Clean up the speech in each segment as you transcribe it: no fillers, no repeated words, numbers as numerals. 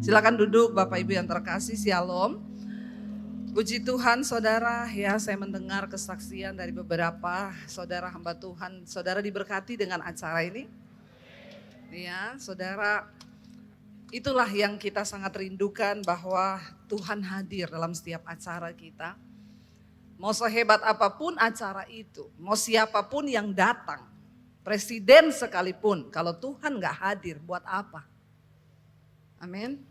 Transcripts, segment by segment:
Silakan duduk Bapak Ibu yang terkasih, Shalom. Puji Tuhan saudara, ya saya mendengar kesaksian dari beberapa saudara hamba Tuhan. Saudara diberkati dengan acara ini. Ya saudara, itulah yang kita sangat rindukan, bahwa Tuhan hadir dalam setiap acara kita. Mau sehebat apapun acara itu, mau siapapun yang datang, presiden sekalipun, kalau Tuhan gak hadir buat apa? Amin.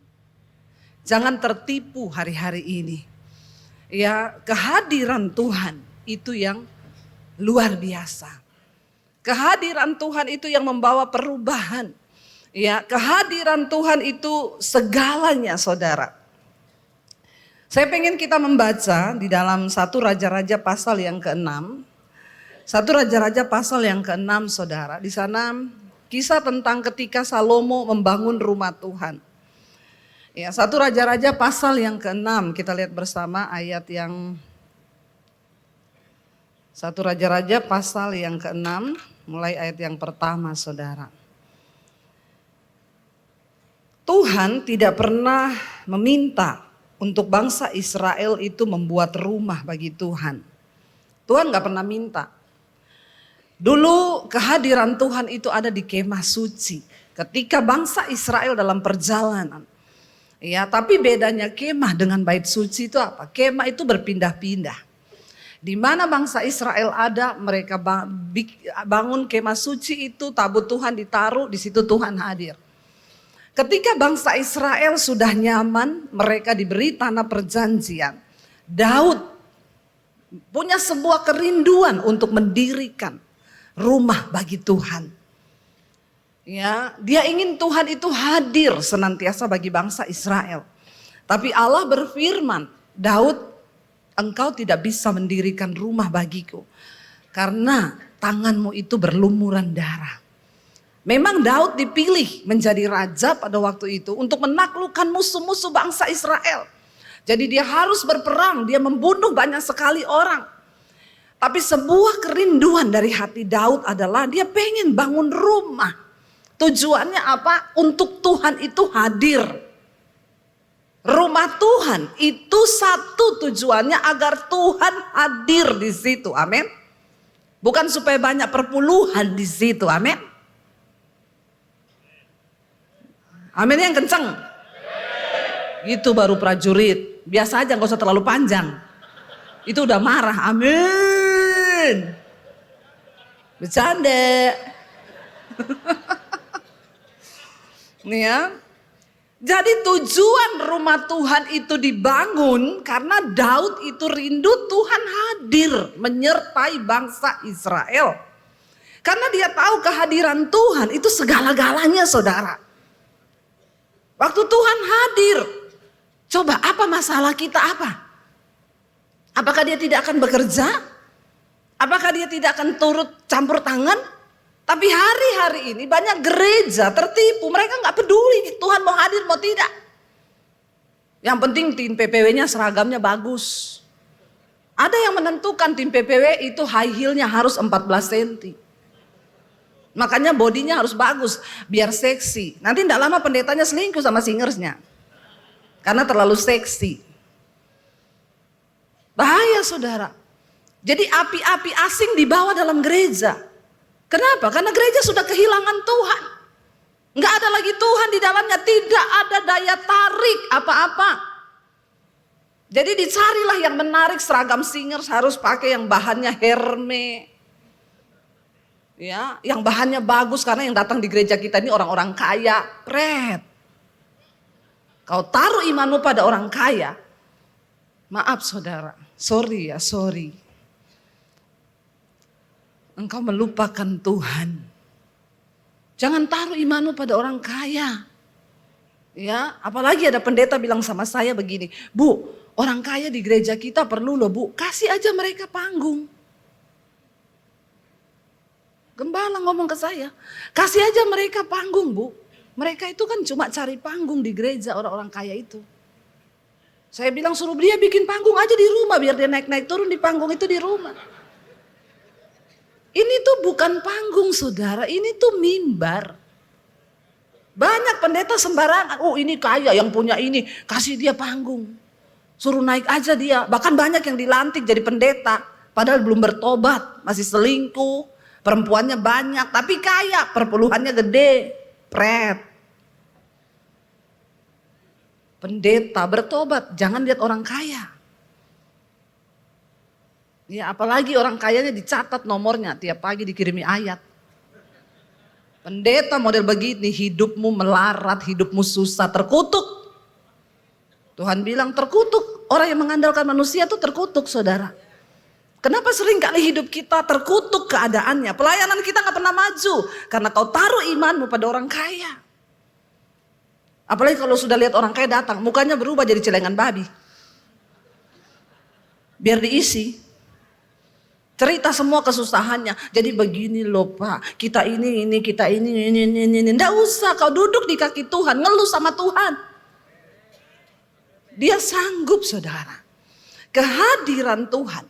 Jangan tertipu hari-hari ini. Ya, kehadiran Tuhan itu yang luar biasa. Kehadiran Tuhan itu yang membawa perubahan. Ya, kehadiran Tuhan itu segalanya, saudara. Saya pengen kita membaca di dalam 1 Raja-Raja pasal yang ke-6. 1 Raja-Raja pasal yang ke-6, saudara. Di sana kisah tentang ketika Salomo membangun rumah Tuhan. Ya, 1 Raja-Raja pasal yang ke-6, kita lihat bersama ayat yang 1 Raja-Raja pasal yang ke-6, mulai ayat yang pertama, saudara. Tuhan tidak pernah meminta untuk bangsa Israel itu membuat rumah bagi Tuhan. Tuhan gak pernah minta. Dulu kehadiran Tuhan itu ada di kemah suci. Ketika bangsa Israel dalam perjalanan. Ya, tapi bedanya kemah dengan bait suci itu apa? Kemah itu berpindah-pindah. Di mana bangsa Israel ada, mereka bangun kemah suci itu, tabut Tuhan ditaruh, di situ Tuhan hadir. Ketika bangsa Israel sudah nyaman, mereka diberi tanah perjanjian. Daud punya sebuah kerinduan untuk mendirikan rumah bagi Tuhan. Ya, dia ingin Tuhan itu hadir senantiasa bagi bangsa Israel. Tapi Allah berfirman, Daud, engkau tidak bisa mendirikan rumah bagiku karena tanganmu itu berlumuran darah. Memang Daud dipilih menjadi raja pada waktu itu untuk menaklukkan musuh-musuh bangsa Israel. Jadi dia harus berperang, dia membunuh banyak sekali orang. Tapi sebuah kerinduan dari hati Daud adalah dia pengen bangun rumah. Tujuannya apa? Untuk Tuhan itu hadir. Rumah Tuhan itu satu tujuannya agar Tuhan hadir di situ. Amin. Bukan supaya banyak perpuluhan di situ. Amin. Amin yang kenceng. Itu baru prajurit. Biasa aja, gak usah terlalu panjang. Itu udah marah. Amin. Bercanda. Nih ya. Jadi tujuan rumah Tuhan itu dibangun karena Daud itu rindu Tuhan hadir menyertai bangsa Israel. Karena dia tahu kehadiran Tuhan itu segala-galanya, saudara. Waktu Tuhan hadir, coba apa masalah kita apa? Apakah dia tidak akan bekerja? Apakah dia tidak akan turut campur tangan? Tapi hari-hari ini banyak gereja tertipu, mereka gak peduli Tuhan mau hadir mau tidak. Yang penting tim PPW-nya seragamnya bagus. Ada yang menentukan tim PPW itu high heel-nya harus 14 cm. Makanya bodinya harus bagus, biar seksi. Nanti tidak lama pendetanya selingkuh sama singersnya. Karena terlalu seksi. Bahaya, saudara. Jadi api-api asing dibawa dalam gereja. Kenapa? Karena gereja sudah kehilangan Tuhan. Nggak ada lagi Tuhan di dalamnya. Tidak ada daya tarik apa-apa. Jadi dicarilah yang menarik. Seragam singers harus pakai yang bahannya Hermes. Ya, yang bahannya bagus. Karena yang datang di gereja kita ini orang-orang kaya. Pret. Kau taruh imanmu pada orang kaya. Maaf saudara. Sorry ya, sorry. Engkau melupakan Tuhan. Jangan taruh imanmu pada orang kaya. Ya, apalagi ada pendeta bilang sama saya begini, Bu, orang kaya di gereja kita perlu loh Bu, kasih aja mereka panggung. Gembala ngomong ke saya, kasih aja mereka panggung Bu. Mereka itu kan cuma cari panggung di gereja orang-orang kaya itu. Saya bilang suruh dia bikin panggung aja di rumah biar dia naik-naik turun di panggung itu di rumah. Ini tuh bukan panggung saudara, ini tuh mimbar. Banyak pendeta sembarangan. Oh ini kaya yang punya ini. Kasih dia panggung. Suruh naik aja dia. Bahkan banyak yang dilantik jadi pendeta. Padahal belum bertobat. Masih selingkuh. Perempuannya banyak. Tapi kaya. Perpuluhannya gede. Pret. Pendeta bertobat. Jangan lihat orang kaya. Ya apalagi orang kayanya dicatat nomornya. Tiap pagi dikirimi ayat. Pendeta model begini, hidupmu melarat, hidupmu susah, terkutuk. Tuhan bilang terkutuk. Orang yang mengandalkan manusia itu terkutuk, saudara. Kenapa sering kali hidup kita terkutuk keadaannya? Pelayanan kita gak pernah maju. Karena kau taruh imanmu pada orang kaya. Apalagi kalau sudah lihat orang kaya datang, mukanya berubah jadi celengan babi. Biar diisi. Cerita semua kesusahannya. Jadi begini loh Pak, kita ini. Nggak usah, kau duduk di kaki Tuhan, ngeluh sama Tuhan. Dia sanggup, saudara. Kehadiran Tuhan.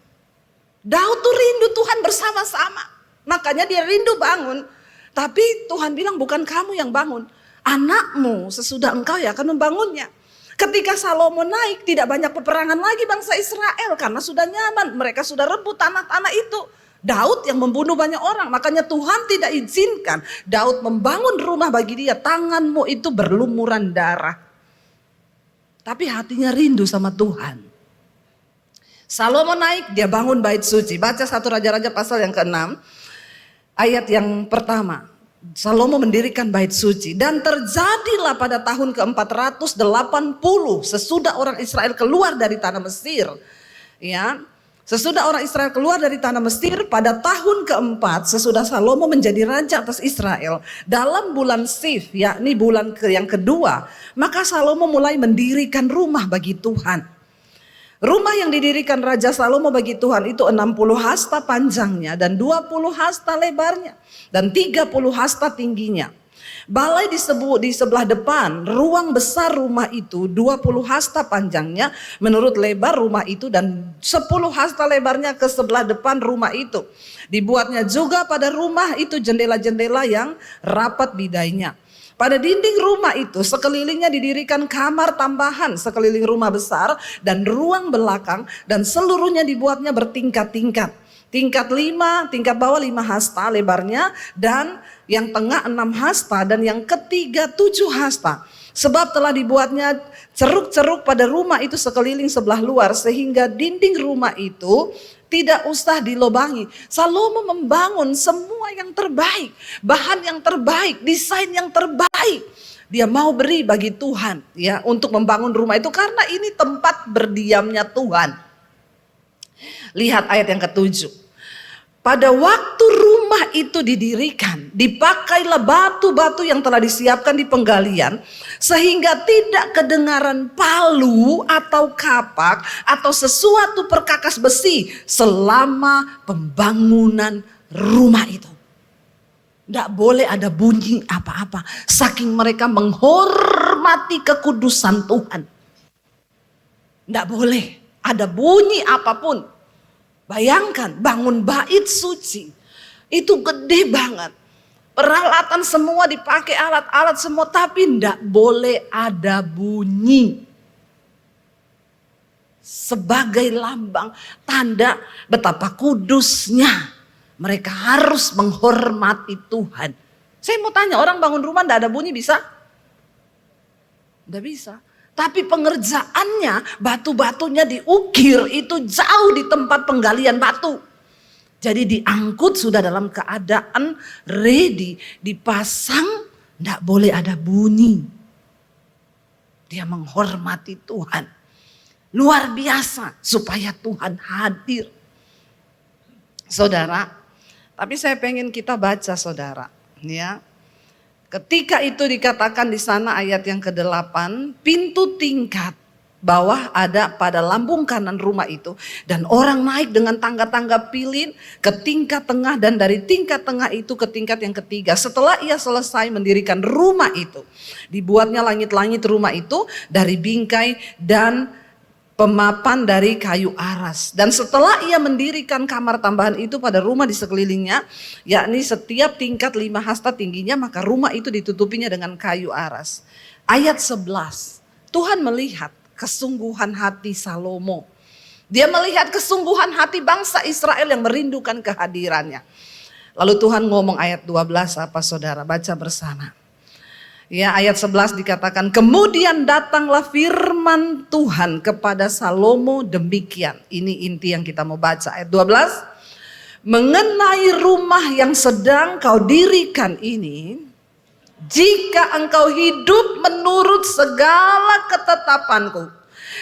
Daud tuh rindu Tuhan bersama-sama. Makanya dia rindu bangun. Tapi Tuhan bilang bukan kamu yang bangun. Anakmu sesudah engkau ya akan membangunnya. Ketika Salomo naik, tidak banyak peperangan lagi bangsa Israel karena sudah nyaman. Mereka sudah rebut tanah-tanah itu. Daud yang membunuh banyak orang, makanya Tuhan tidak izinkan Daud membangun rumah bagi dia. Tanganmu itu berlumuran darah. Tapi hatinya rindu sama Tuhan. Salomo naik, dia bangun bait suci. Baca 1 Raja-Raja pasal yang ke-6, ayat yang pertama. Salomo mendirikan bait suci dan terjadilah pada tahun ke-480 sesudah orang Israel keluar dari tanah Mesir. Ya, sesudah orang Israel keluar dari tanah Mesir pada tahun ke-4 sesudah Salomo menjadi raja atas Israel dalam bulan Sif, yakni bulan yang kedua, maka Salomo mulai mendirikan rumah bagi Tuhan. Rumah yang didirikan Raja Salomo bagi Tuhan itu 60 hasta panjangnya dan 20 hasta lebarnya dan 30 hasta tingginya. Balai di sebelah depan, ruang besar rumah itu 20 hasta panjangnya menurut lebar rumah itu dan 10 hasta lebarnya ke sebelah depan rumah itu. Dibuatnya juga pada rumah itu jendela-jendela yang rapat bidainya. Pada dinding rumah itu sekelilingnya didirikan kamar tambahan sekeliling rumah besar dan ruang belakang dan seluruhnya dibuatnya bertingkat-tingkat. Tingkat 5, tingkat bawah 5 hasta lebarnya dan yang tengah 6 hasta dan yang ketiga 7 hasta. Sebab telah dibuatnya ceruk-ceruk pada rumah itu sekeliling sebelah luar sehingga dinding rumah itu tidak usah dilobangi. Salomo membangun semua yang terbaik, bahan yang terbaik, desain yang terbaik. Dia mau beri bagi Tuhan ya untuk membangun rumah itu karena ini tempat berdiamnya Tuhan. Lihat ayat yang ke-7. Pada waktu rumah itu didirikan, dipakailah batu-batu yang telah disiapkan di penggalian, sehingga tidak kedengaran palu atau kapak atau sesuatu perkakas besi selama pembangunan rumah itu. Tidak boleh ada bunyi apa-apa, saking mereka menghormati kekudusan Tuhan. Tidak boleh ada bunyi apapun. Bayangkan bangun bait suci itu gede banget. Peralatan semua dipakai, alat-alat semua, tapi tidak boleh ada bunyi. Sebagai lambang tanda betapa kudusnya mereka harus menghormati Tuhan. Saya mau tanya, orang bangun rumah tidak ada bunyi bisa? Tidak bisa. Tapi pengerjaannya, batu-batunya diukir itu jauh di tempat penggalian batu. Jadi diangkut sudah dalam keadaan ready, dipasang, tidak boleh ada bunyi. Dia menghormati Tuhan. Luar biasa supaya Tuhan hadir. Saudara, tapi saya pengen kita baca saudara, ya. Ketika itu dikatakan di sana ayat yang ke-8, pintu tingkat bawah ada pada lambung kanan rumah itu. Dan orang naik dengan tangga-tangga pilin ke tingkat tengah dan dari tingkat tengah itu ke tingkat yang ketiga. Setelah ia selesai mendirikan rumah itu, dibuatnya langit-langit rumah itu dari bingkai dan pemapan dari kayu aras. Dan setelah ia mendirikan kamar tambahan itu pada rumah di sekelilingnya, yakni setiap tingkat 5 hasta tingginya, maka rumah itu ditutupinya dengan kayu aras. Ayat 11, Tuhan melihat kesungguhan hati Salomo. Dia melihat kesungguhan hati bangsa Israel yang merindukan kehadirannya. Lalu Tuhan ngomong ayat 12 apa saudara? Baca bersama. Ya, ayat 11 dikatakan, kemudian datanglah firman Tuhan kepada Salomo demikian. Ini inti yang kita mau baca. Ayat 12, mengenai rumah yang sedang kau dirikan ini, jika engkau hidup menurut segala ketetapanku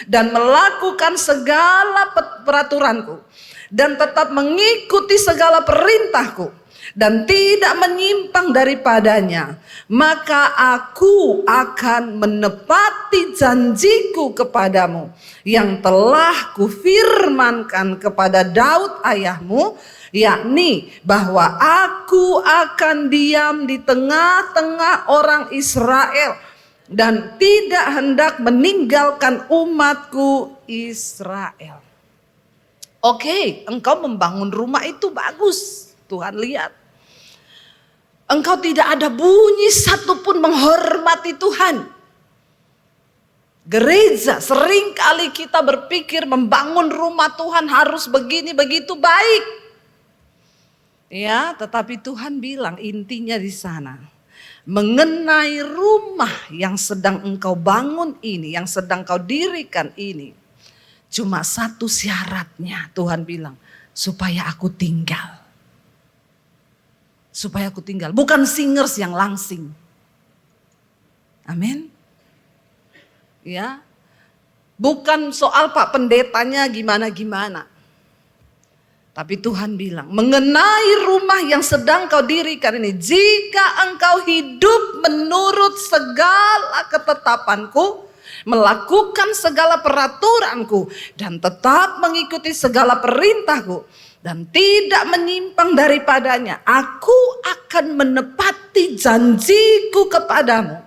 dan melakukan segala peraturanku dan tetap mengikuti segala perintahku dan tidak menyimpang daripadanya, maka aku akan menepati janjiku kepadamu yang telah kufirmankan kepada Daud ayahmu, yakni bahwa aku akan diam di tengah-tengah orang Israel dan tidak hendak meninggalkan umatku Israel. Oke, engkau membangun rumah itu bagus, Tuhan lihat. Engkau tidak ada bunyi satupun menghormati Tuhan. Gereja, seringkali kita berpikir membangun rumah Tuhan harus begini begitu baik. Ya, tetapi Tuhan bilang intinya di sana. Mengenai rumah yang sedang engkau bangun ini, yang sedang kau dirikan ini, cuma satu syaratnya, Tuhan bilang, supaya aku tinggal. Supaya aku tinggal, bukan singers yang langsing. Amin. Ya. Bukan soal Pak Pendetanya gimana-gimana. Tapi Tuhan bilang, mengenai rumah yang sedang kau dirikan ini, jika engkau hidup menurut segala ketetapanku, melakukan segala peraturanku, dan tetap mengikuti segala perintahku, dan tidak menyimpang daripadanya, aku akan menepati janjiku kepadamu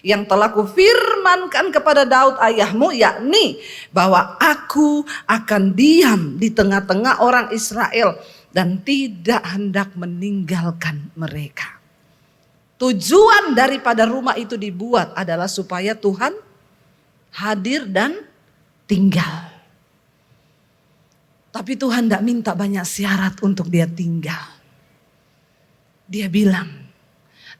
yang telah kufirmankan kepada Daud ayahmu, yakni bahwa aku akan diam di tengah-tengah orang Israel dan tidak hendak meninggalkan mereka. Tujuan daripada rumah itu dibuat adalah supaya Tuhan hadir dan tinggal. Tapi Tuhan tidak minta banyak syarat untuk dia tinggal. Dia bilang,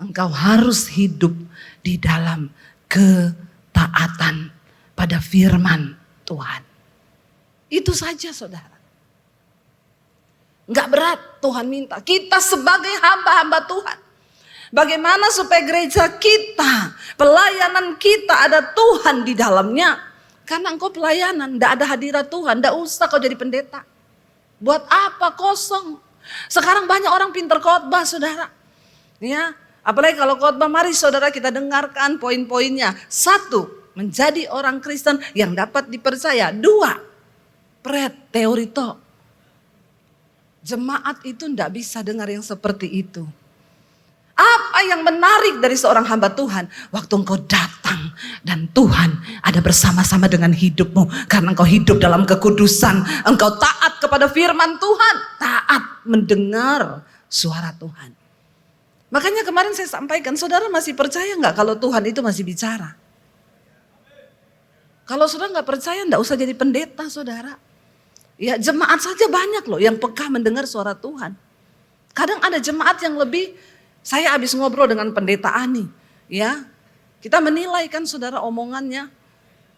engkau harus hidup di dalam ketaatan pada firman Tuhan. Itu saja saudara. Enggak berat Tuhan minta. Kita sebagai hamba-hamba Tuhan. Bagaimana supaya gereja kita, pelayanan kita ada Tuhan di dalamnya. Karena engkau pelayanan, tidak ada hadirat Tuhan, tidak usah kau jadi pendeta. Buat apa kosong? Sekarang banyak orang pintar khotbah saudara. Ya, apalagi kalau khotbah, mari saudara kita dengarkan poin-poinnya. 1, menjadi orang Kristen yang dapat dipercaya. 2, teori to. Jemaat itu tidak bisa dengar yang seperti itu. Apa yang menarik dari seorang hamba Tuhan? Waktu engkau datang dan Tuhan ada bersama-sama dengan hidupmu. Karena engkau hidup dalam kekudusan. Engkau taat kepada firman Tuhan. Taat mendengar suara Tuhan. Makanya kemarin saya sampaikan, saudara masih percaya gak kalau Tuhan itu masih bicara? Kalau saudara gak percaya gak usah jadi pendeta saudara. Ya jemaat saja banyak loh yang peka mendengar suara Tuhan. Kadang ada jemaat yang lebih. Saya habis ngobrol dengan pendeta Ani, ya, kita menilai kan saudara omongannya,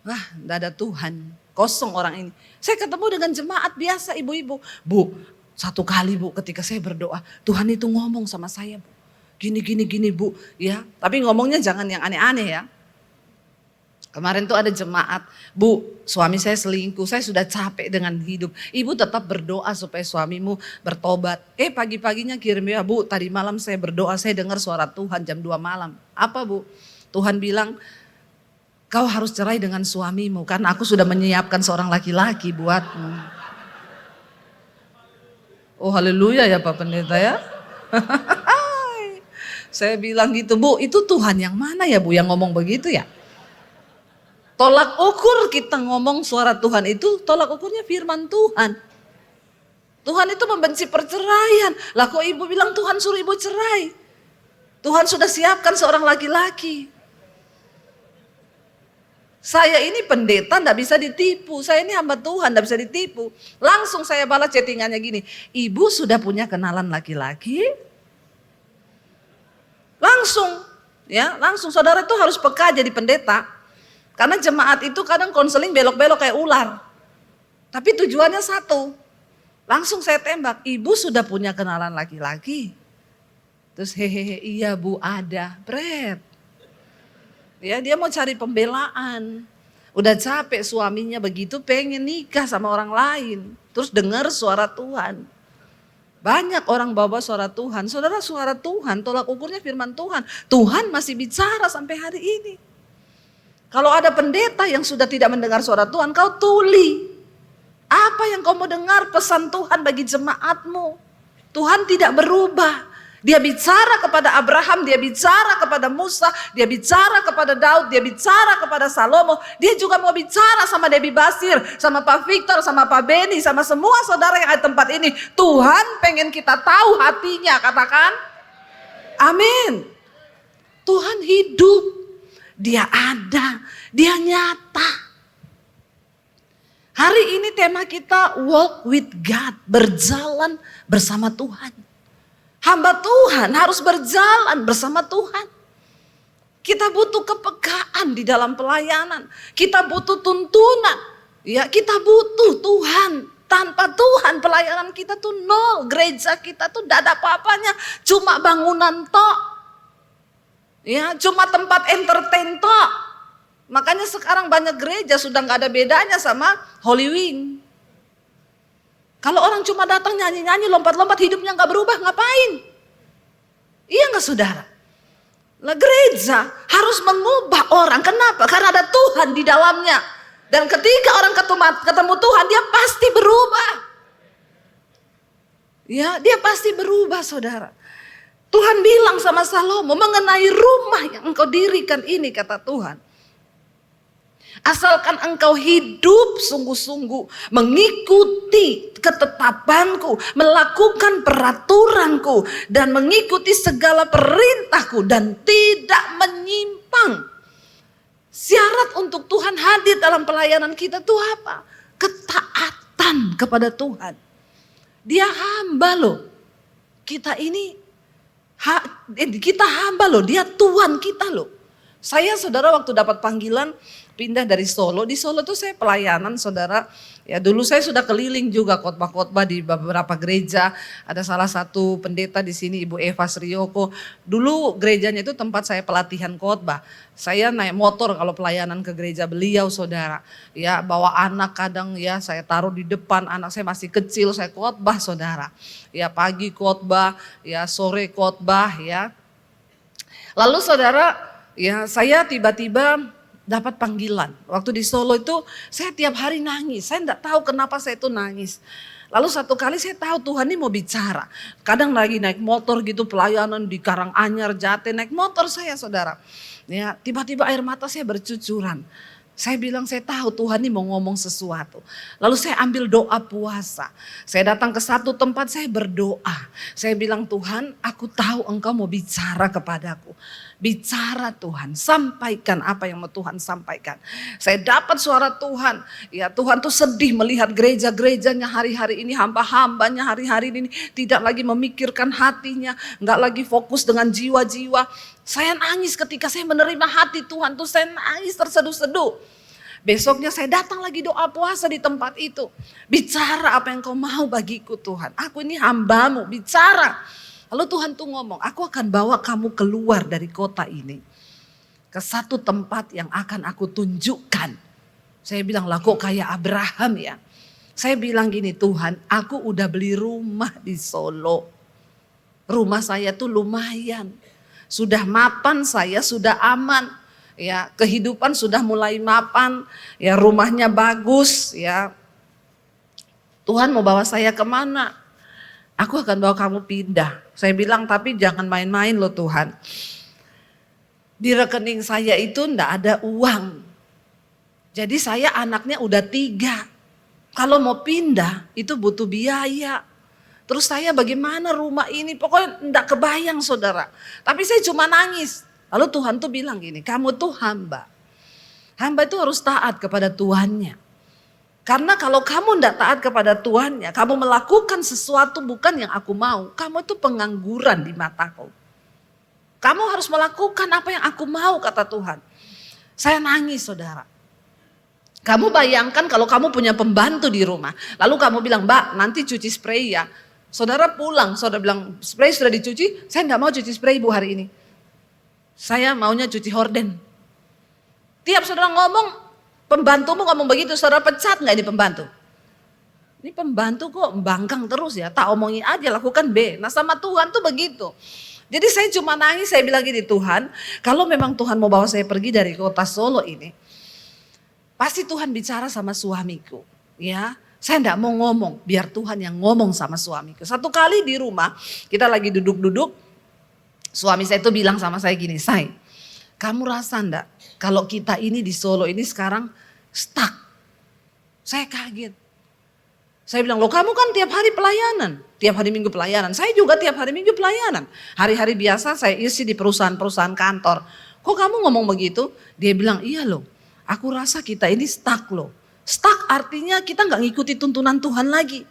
wah, tidak ada Tuhan, kosong orang ini. Saya ketemu dengan jemaat biasa ibu-ibu, Bu, satu kali Bu, ketika saya berdoa, Tuhan itu ngomong sama saya, Bu, gini Bu, ya, tapi ngomongnya jangan yang aneh-aneh ya. Kemarin tuh ada jemaat, Bu, suami saya selingkuh, saya sudah capek dengan hidup. Ibu tetap berdoa supaya suamimu bertobat. Pagi-paginya kirim ya, Bu, tadi malam saya berdoa, saya dengar suara Tuhan jam 2 malam. Apa Bu? Tuhan bilang, kau harus cerai dengan suamimu karena aku sudah menyiapkan seorang laki-laki buatmu. Oh haleluya ya Pak Pendeta ya. Saya bilang gitu, Bu, itu Tuhan yang mana ya Bu yang ngomong begitu ya? Tolak ukur kita ngomong suara Tuhan itu, tolak ukurnya firman Tuhan. Tuhan itu membenci perceraian. Lah kok ibu bilang Tuhan suruh ibu cerai? Tuhan sudah siapkan seorang laki-laki. Saya ini pendeta enggak bisa ditipu. Saya ini hamba Tuhan enggak bisa ditipu. Langsung saya balas chattingannya gini. Ibu sudah punya kenalan laki-laki? Langsung. Ya, langsung saudara itu harus peka jadi pendeta. Karena jemaat itu kadang konseling belok-belok kayak ular. Tapi tujuannya satu. Langsung saya tembak, ibu sudah punya kenalan laki-laki? Terus hehehe, iya bu ada, Bret. Ya dia mau cari pembelaan. Udah capek suaminya begitu pengen nikah sama orang lain. Terus dengar suara Tuhan. Banyak orang bawa suara Tuhan. Saudara suara Tuhan, tolak ukurnya firman Tuhan. Tuhan masih bicara sampai hari ini. Kalau ada pendeta yang sudah tidak mendengar suara Tuhan, kau tuli. Apa yang kau mau dengar pesan Tuhan bagi jemaatmu? Tuhan tidak berubah. Dia bicara kepada Abraham, dia bicara kepada Musa, dia bicara kepada Daud, dia bicara kepada Salomo. Dia juga mau bicara sama Debbie Basir, sama Pak Victor, sama Pak Benny, sama semua saudara yang ada di tempat ini. Tuhan pengen kita tahu hatinya, katakan amin. Tuhan hidup. Dia ada, dia nyata. Hari ini tema kita walk with God, berjalan bersama Tuhan. Hamba Tuhan harus berjalan bersama Tuhan. Kita butuh kepekaan di dalam pelayanan. Kita butuh tuntunan. Ya, kita butuh Tuhan. Tanpa Tuhan pelayanan kita tuh nol. Gereja kita tuh tidak ada apa-apanya. Cuma bangunan tok. Ya, cuma tempat entertain tok. Makanya sekarang banyak gereja sudah nggak ada bedanya sama Holy Wing. Kalau orang cuma datang nyanyi-nyanyi, lompat-lompat, hidupnya nggak berubah, ngapain? Iya nggak saudara? Nah, gereja harus mengubah orang. Kenapa? Karena ada Tuhan di dalamnya. Dan ketika orang ketemu Tuhan, dia pasti berubah. Ya, dia pasti berubah, saudara. Tuhan bilang sama Salomo mengenai rumah yang engkau dirikan ini, kata Tuhan. Asalkan engkau hidup sungguh-sungguh, mengikuti ketetapanku, melakukan peraturanku, dan mengikuti segala perintahku, dan tidak menyimpang. Syarat untuk Tuhan hadir dalam pelayanan kita itu apa? Ketaatan kepada Tuhan. Dia hamba loh. Kita ini kita hamba loh, dia Tuhan kita loh. Saya saudara waktu dapat panggilan pindah dari Solo, di Solo tuh saya pelayanan saudara. Ya dulu saya sudah keliling juga khotbah-khotbah di beberapa gereja. Ada salah satu pendeta di sini Ibu Eva Srioko. Dulu gerejanya itu tempat saya pelatihan khotbah. Saya naik motor kalau pelayanan ke gereja beliau saudara. Ya bawa anak kadang ya saya taruh di depan, anak saya masih kecil, saya khotbah saudara. Ya pagi khotbah, ya sore khotbah ya. Lalu saudara, ya saya tiba-tiba dapat panggilan. Waktu di Solo itu saya tiap hari nangis. Saya enggak tahu kenapa saya itu nangis. Lalu satu kali saya tahu Tuhan ini mau bicara. Kadang lagi naik motor gitu pelayanan di Karanganyar, Jati, naik motor saya saudara. Ya, tiba-tiba air mata saya bercucuran. Saya bilang saya tahu Tuhan ini mau ngomong sesuatu. Lalu saya ambil doa puasa. Saya datang ke satu tempat saya berdoa. Saya bilang Tuhan aku tahu engkau mau bicara kepadaku. Bicara Tuhan, sampaikan apa yang mau Tuhan sampaikan. Saya dapat suara Tuhan. Ya Tuhan tuh sedih melihat gereja-gerejanya hari-hari ini, hamba-hambanya hari-hari ini tidak lagi memikirkan hatinya, nggak lagi fokus dengan jiwa-jiwa. Saya nangis ketika saya menerima hati Tuhan tuh, saya nangis terseduh-seduh. Besoknya saya datang lagi doa puasa di tempat itu. Bicara apa yang kau mau bagiku Tuhan. Aku ini hambamu, bicara. Lalu Tuhan tuh ngomong, aku akan bawa kamu keluar dari kota ini. Ke satu tempat yang akan aku tunjukkan. Saya bilang lah kok kayak Abraham ya. Saya bilang gini Tuhan, aku udah beli rumah di Solo. Rumah saya tuh lumayan. Sudah mapan saya, sudah aman. Ya, kehidupan sudah mulai mapan. Ya, rumahnya bagus ya. Tuhan mau bawa saya kemana? Aku akan bawa kamu pindah. Saya bilang tapi jangan main-main loh Tuhan. Di rekening saya itu enggak ada uang. Jadi saya anaknya udah 3. Kalau mau pindah itu butuh biaya. Terus saya bagaimana rumah ini, pokoknya enggak kebayang saudara. Tapi saya cuma nangis. Lalu Tuhan tuh bilang gini, kamu tuh hamba. Hamba itu harus taat kepada Tuhannya. Karena kalau kamu enggak taat kepada Tuhannya, kamu melakukan sesuatu bukan yang aku mau, kamu itu pengangguran di mataku. Kamu harus melakukan apa yang aku mau, kata Tuhan. Saya nangis saudara. Kamu bayangkan kalau kamu punya pembantu di rumah, lalu kamu bilang, Mbak nanti cuci spray ya. Saudara pulang, saudara bilang spray sudah dicuci, saya enggak mau cuci spray ibu hari ini. Saya maunya cuci horden. Tiap saudara ngomong, pembantumu ngomong begitu, saudara pecat enggak ini pembantu? Ini pembantu kok membangkang terus ya, tak omongin aja lakukan B. Nah sama Tuhan tuh begitu. Jadi saya cuma nangis, saya bilang gini, Tuhan kalau memang Tuhan mau bawa saya pergi dari kota Solo ini, pasti Tuhan bicara sama suamiku ya. Saya enggak mau ngomong, biar Tuhan yang ngomong sama suamiku. Satu kali di rumah, kita lagi duduk-duduk, suami saya itu bilang sama saya gini, Say, kamu rasa enggak kalau kita ini di Solo ini sekarang stuck? Saya kaget. Saya bilang, loh kamu kan tiap hari pelayanan, tiap hari Minggu pelayanan. Saya juga tiap hari Minggu pelayanan. Hari-hari biasa saya isi di perusahaan-perusahaan kantor. Kok kamu ngomong begitu? Dia bilang, iya loh, aku rasa kita ini stuck loh. Stuck artinya kita nggak ngikuti tuntunan Tuhan lagi.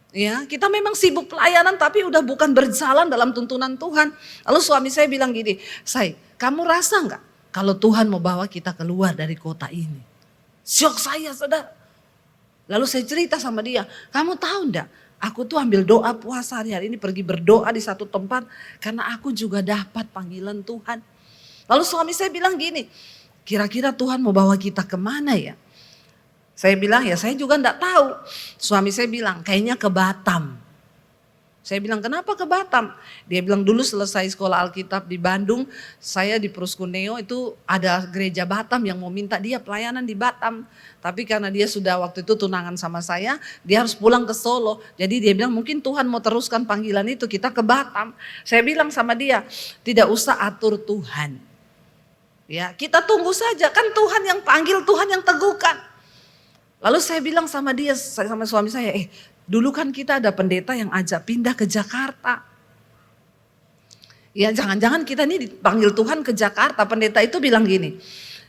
Ya, kita memang sibuk pelayanan tapi udah bukan berjalan dalam tuntunan Tuhan. Lalu suami saya bilang gini, Say, kamu rasa nggak kalau Tuhan mau bawa kita keluar dari kota ini? Syok saya saudara. Lalu saya cerita sama dia, kamu tahu enggak? Aku tuh ambil doa puasa hari ini pergi berdoa di satu tempat karena aku juga dapat panggilan Tuhan. Lalu suami saya bilang gini, kira-kira Tuhan mau bawa kita kemana ya? Saya bilang ya saya juga enggak tahu. Suami saya bilang kayaknya ke Batam. Saya bilang kenapa ke Batam? Dia bilang dulu selesai sekolah Alkitab di Bandung, saya di Pruskuneo itu ada gereja Batam yang mau minta dia pelayanan di Batam. Tapi karena dia sudah waktu itu tunangan sama saya, dia harus pulang ke Solo. Jadi dia bilang mungkin Tuhan mau teruskan panggilan itu, kita ke Batam. Saya bilang sama dia, tidak usah atur Tuhan. Ya, kita tunggu saja, kan Tuhan yang panggil, Tuhan yang teguhkan. Lalu saya bilang sama dia, sama suami saya, dulu kan kita ada pendeta yang ajak pindah ke Jakarta. Ya jangan-jangan kita ini dipanggil Tuhan ke Jakarta. Pendeta itu bilang gini,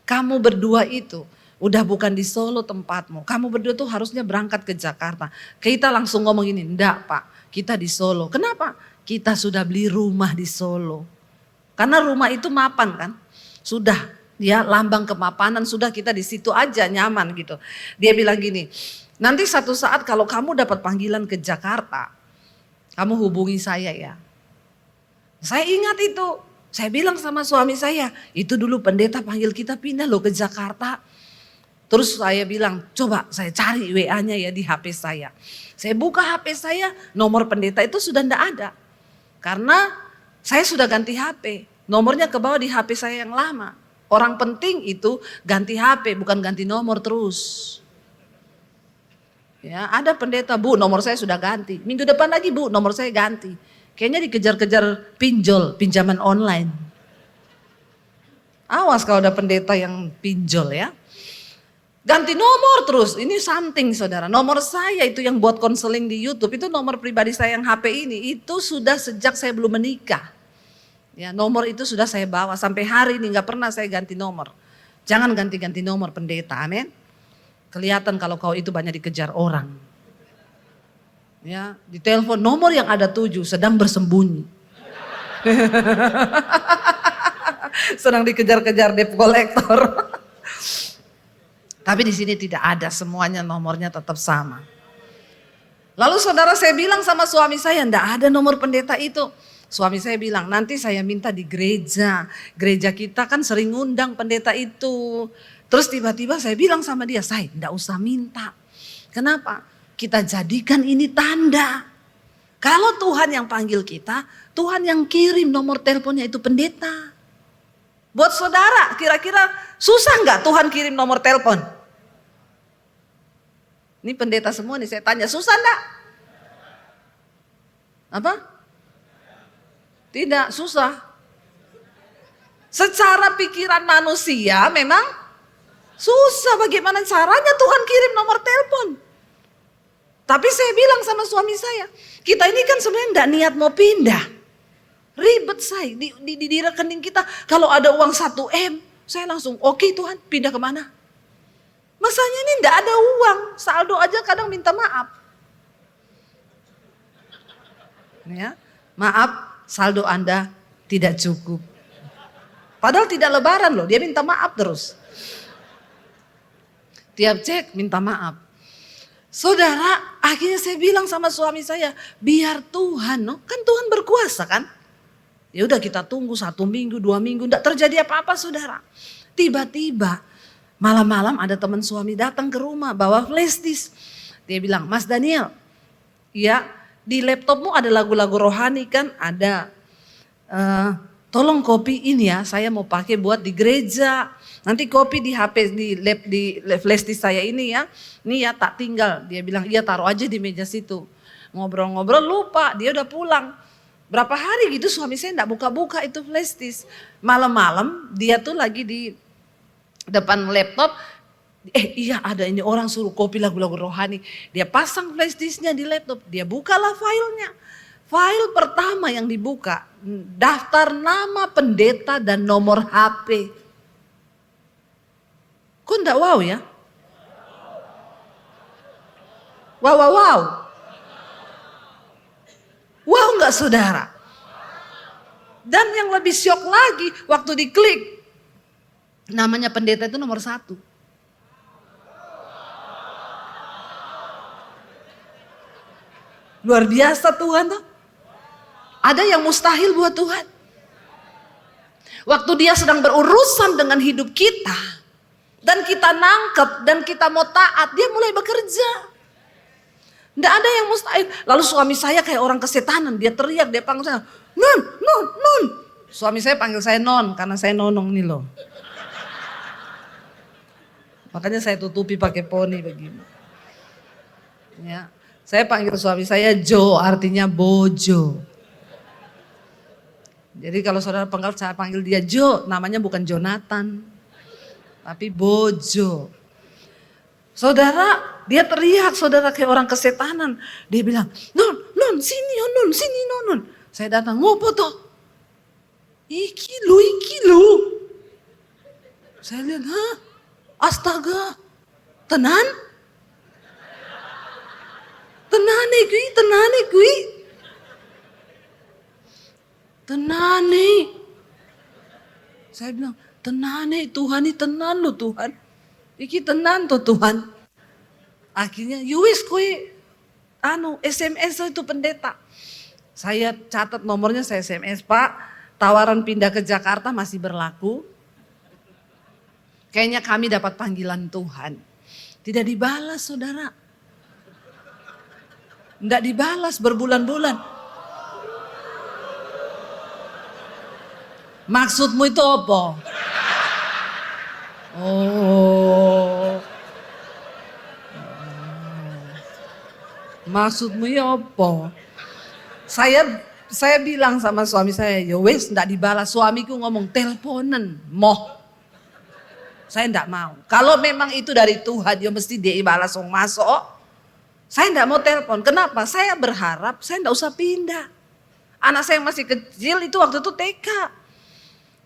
kamu berdua itu udah bukan di Solo tempatmu. Kamu berdua tuh harusnya berangkat ke Jakarta. Kita langsung ngomong gini, enggak Pak, kita di Solo. Kenapa? Kita sudah beli rumah di Solo. Karena rumah itu mapan kan, sudah. Ya lambang kemapanan sudah kita di situ aja nyaman gitu. Dia bilang gini, nanti satu saat kalau kamu dapat panggilan ke Jakarta, kamu hubungi saya ya. Saya ingat itu, saya bilang sama suami saya, itu dulu pendeta panggil kita pindah loh ke Jakarta. Terus saya bilang, coba saya cari WA-nya ya di HP saya. Saya buka HP saya, nomor pendeta itu sudah enggak ada. Karena saya sudah ganti HP, nomornya ke bawah di HP saya yang lama. Orang penting itu ganti HP bukan ganti nomor terus. Ya, ada pendeta, Bu, nomor saya sudah ganti. Minggu depan lagi, Bu, nomor saya ganti. Kayaknya dikejar-kejar pinjol, pinjaman online. Awas kalau ada pendeta yang pinjol ya. Ganti nomor terus, ini something saudara. Nomor saya itu yang buat konseling di YouTube, itu nomor pribadi saya yang HP ini, itu sudah sejak saya belum menikah. Ya, nomor itu sudah saya bawa sampai hari ini gak pernah saya ganti nomor. Jangan ganti-ganti nomor pendeta, amin. Kelihatan kalau kau itu banyak dikejar orang. Ya, di telepon nomor yang ada 7 sedang bersembunyi. Sedang dikejar-kejar debt collector. Tapi di sini tidak ada, semuanya nomornya tetap sama. Lalu saudara saya bilang sama suami saya, enggak ada nomor pendeta itu. Suami saya bilang, nanti saya minta di gereja. Gereja kita kan sering ngundang pendeta itu. Terus tiba-tiba saya bilang sama dia, saya enggak usah minta. Kenapa? Kita jadikan ini tanda. Kalau Tuhan yang panggil kita, Tuhan yang kirim nomor teleponnya itu pendeta. Buat saudara, kira-kira susah enggak Tuhan kirim nomor telepon? Ini pendeta semua nih, saya tanya, susah enggak? Apa? Tidak, susah. Secara pikiran manusia memang Susah bagaimana caranya Tuhan kirim nomor telepon. Tapi saya bilang sama suami saya, kita ini kan sebenarnya enggak niat mau pindah. Ribet say, di rekening kita kalau ada uang 1 M, saya langsung oke Tuhan pindah kemana. Masanya ini enggak ada uang, saldo aja kadang minta maaf. Ya, maaf saldo Anda tidak cukup. Padahal tidak lebaran loh, dia minta maaf terus. Tiap cek minta maaf. Saudara, akhirnya saya bilang sama suami saya, biar Tuhan, no? Kan Tuhan berkuasa kan. Ya udah kita tunggu 1 minggu, 2 minggu, enggak terjadi apa-apa saudara. Tiba-tiba malam-malam ada teman suami datang ke rumah bawa flash disk. Dia bilang, Mas Daniel, ya di laptopmu ada lagu-lagu rohani kan? Ada. Tolong copy ini ya, saya mau pakai buat di gereja. Nanti copy di HP, di flash disk saya ini ya. Ini ya tak tinggal. Dia bilang, iya taruh aja di meja situ. Ngobrol-ngobrol lupa, dia udah pulang. Berapa hari gitu suami saya enggak buka-buka itu flash disk. Malam-malam dia tuh lagi di depan laptop. Iya ada ini orang suruh copy lagu-lagu rohani. Dia pasang flash disknya di laptop. Dia bukalah filenya. File pertama yang dibuka, daftar nama pendeta dan nomor HP. Kok enggak wow ya? Wow, wow, wow. Wow enggak saudara? Dan yang lebih syok lagi, waktu diklik, namanya pendeta itu nomor 1. Luar biasa Tuhan tuh. Ada yang mustahil buat Tuhan. Waktu dia sedang berurusan dengan hidup kita, dan kita nangkep, dan kita mau taat, dia mulai bekerja. Nggak ada yang mustahil. Lalu suami saya kayak orang kesetanan, dia teriak, dia panggil saya, Non, Non, Non. Suami saya panggil saya Non, karena saya nonong nih loh. Makanya saya tutupi pakai poni begini. Ya, saya panggil suami saya Jo, artinya bojo. Jadi kalau saudara saya panggil dia Jo, namanya bukan Jonathan, tapi bojo. Saudara, dia teriak, saudara kayak orang kesetanan. Dia bilang, Non, Non, sini, Non, sini, Non. Saya datang, ngopo toh? Iki lu. Saya lihat, hah? Astaga, tenan? Tenane kui. Tenane. Saya bilang, tenane Tuhan ini tenan loh Tuhan. Iki tenan tuh Tuhan. Akhirnya yuwis kui SMS itu pendeta. Saya catat nomornya, saya SMS, Pak, tawaran pindah ke Jakarta masih berlaku. Kayaknya kami dapat panggilan Tuhan. Tidak dibalas saudara. Tidak dibalas berbulan-bulan. Maksudmu itu apa? Oh. Maksudmu ya apa? Saya bilang sama suami saya, ya wes enggak dibalas. Suamiku ngomong teleponan, moh. Saya enggak mau. Kalau memang itu dari Tuhan, ya mesti dia balas wong masuk. Saya enggak mau telepon. Kenapa? Saya berharap saya enggak usah pindah. Anak saya yang masih kecil itu waktu itu TK.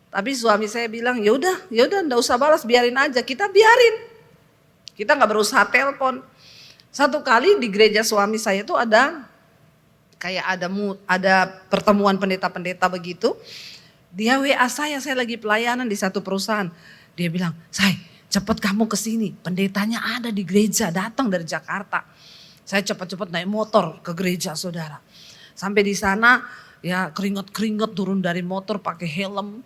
Tapi suami saya bilang, ya udah enggak usah balas, biarin aja. Kita biarin. Kita enggak berusaha telepon. Satu kali di gereja suami saya itu ada kayak ada pertemuan pendeta-pendeta begitu. Dia WA saya lagi pelayanan di satu perusahaan. Dia bilang, "Say, cepat kamu ke sini. Pendetanya ada di gereja, datang dari Jakarta." Saya cepat-cepat naik motor ke gereja saudara. Sampai di sana ya keringet-keringet turun dari motor pakai helm.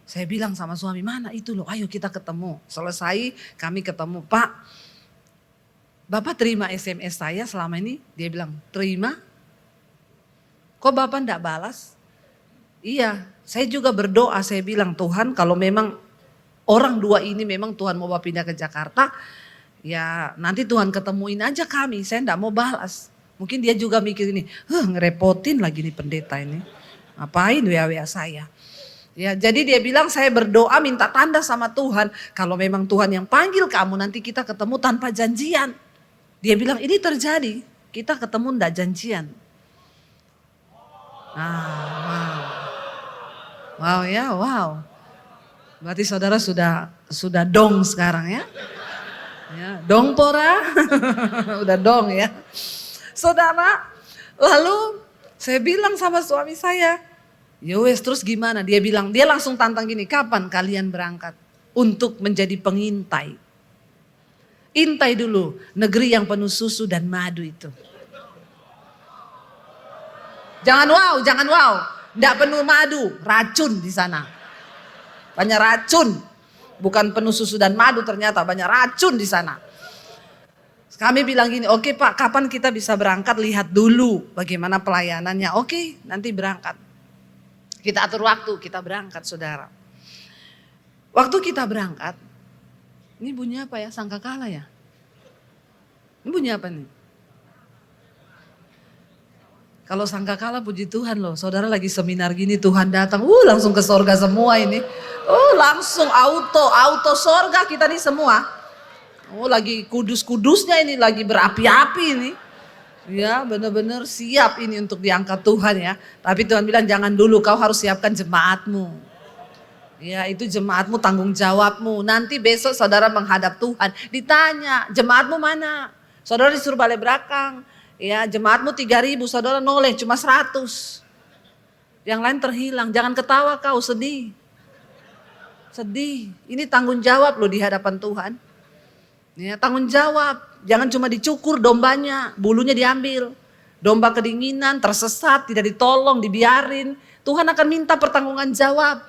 Saya bilang sama suami, "Mana itu loh, ayo kita ketemu." Selesai kami ketemu, "Pak, Bapak terima SMS saya selama ini?" Dia bilang, "Terima." "Kok Bapak enggak balas?" "Iya, saya juga berdoa." Saya bilang, "Tuhan, kalau memang orang dua ini memang Tuhan mau bawa pindah ke Jakarta, ya nanti Tuhan ketemuin aja kami, saya enggak mau balas." Mungkin dia juga mikir ini, ngerepotin lagi nih pendeta ini. Ngapain WA-WA saya. Ya, jadi dia bilang saya berdoa minta tanda sama Tuhan. Kalau memang Tuhan yang panggil kamu nanti kita ketemu tanpa janjian. Dia bilang ini terjadi, kita ketemu ndak janjian. Wow. Wow ya, wow. Berarti saudara sudah dong sekarang ya. Ya, dong pora. Udah dong ya. Saudara, lalu saya bilang sama suami saya, "Yowes, terus gimana?" Dia bilang, dia langsung tantang gini, "Kapan kalian berangkat untuk menjadi pengintai? Intai dulu negeri yang penuh susu dan madu itu." Jangan wow. Nggak penuh madu, racun di sana. Banyak racun. Bukan penuh susu dan madu, ternyata banyak racun di sana. Kami bilang gini, "Oke Pak, kapan kita bisa berangkat? Lihat dulu bagaimana pelayanannya." Oke, nanti berangkat. Kita atur waktu, kita berangkat saudara. Waktu kita berangkat, ini bunyi apa ya? Sangkakala ya? Ini bunyi apa nih? Kalau sangkakala puji Tuhan loh, saudara lagi seminar gini Tuhan datang, langsung ke sorga semua ini. Langsung auto sorga kita nih semua. Lagi kudus-kudusnya ini, lagi berapi-api ini. Ya benar-benar siap ini untuk diangkat Tuhan ya. Tapi Tuhan bilang jangan dulu, kau harus siapkan jemaatmu. Ya itu jemaatmu tanggung jawabmu. Nanti besok saudara menghadap Tuhan. Ditanya jemaatmu mana? Saudara disuruh balik belakang. Ya jemaatmu 3.000, saudara noleh cuma 100. Yang lain terhilang. Jangan ketawa kau, sedih. Sedih. Ini tanggung jawab loh di hadapan Tuhan. Ya, tanggung jawab. Jangan cuma dicukur dombanya, bulunya diambil. Domba kedinginan, tersesat, tidak ditolong, dibiarin. Tuhan akan minta pertanggungan jawab.